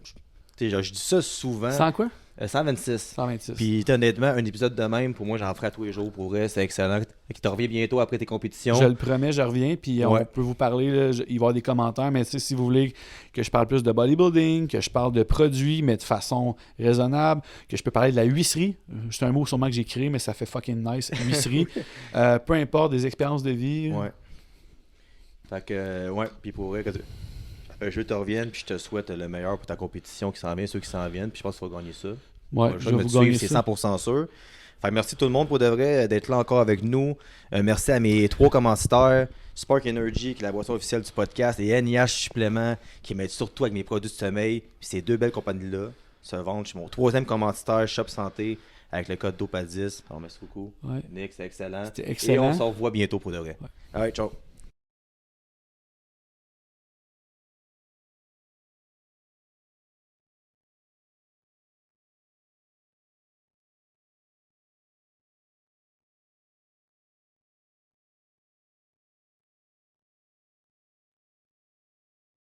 Tu sais, je dis ça souvent. Sans quoi? 126. 126. Puis honnêtement, un épisode de même, pour moi, j'en ferai à tous les jours. Pour vrai, c'est excellent. Qui te revient bientôt après tes compétitions. Je le promets, je reviens, puis Ouais. on peut vous parler, là, il va y avoir des commentaires, mais tu sais, si vous voulez que je parle plus de bodybuilding, que je parle de produits, mais de façon raisonnable, que je peux parler de la huisserie, c'est un mot sûrement que j'ai créé, mais ça fait fucking nice, huisserie, peu importe, des expériences de vie. Ouais. Fait que, ouais, puis pour vrai, je te revienne, puis je te souhaite le meilleur pour ta compétition qui s'en vient, ceux qui s'en viennent, puis je pense que tu vas gagner ça. Ouais, Je je vais me vous suivre, gagner c'est ça. 100% sûr. Fait que merci tout le monde pour de vrai d'être là encore avec nous. Merci à mes 3 commanditaires, Spark Energy, qui est la boisson officielle du podcast, et NIH Supplément, qui m'aide surtout avec mes produits de sommeil. Puis ces 2 belles compagnies-là se vendent. Je suis mon 3e commanditaire, Shop Santé, avec le code DOPA10. Alors, merci beaucoup. Ouais. Nick, c'est excellent. C'était excellent. Et on se revoit bientôt pour de vrai. Ouais. Alright, ciao.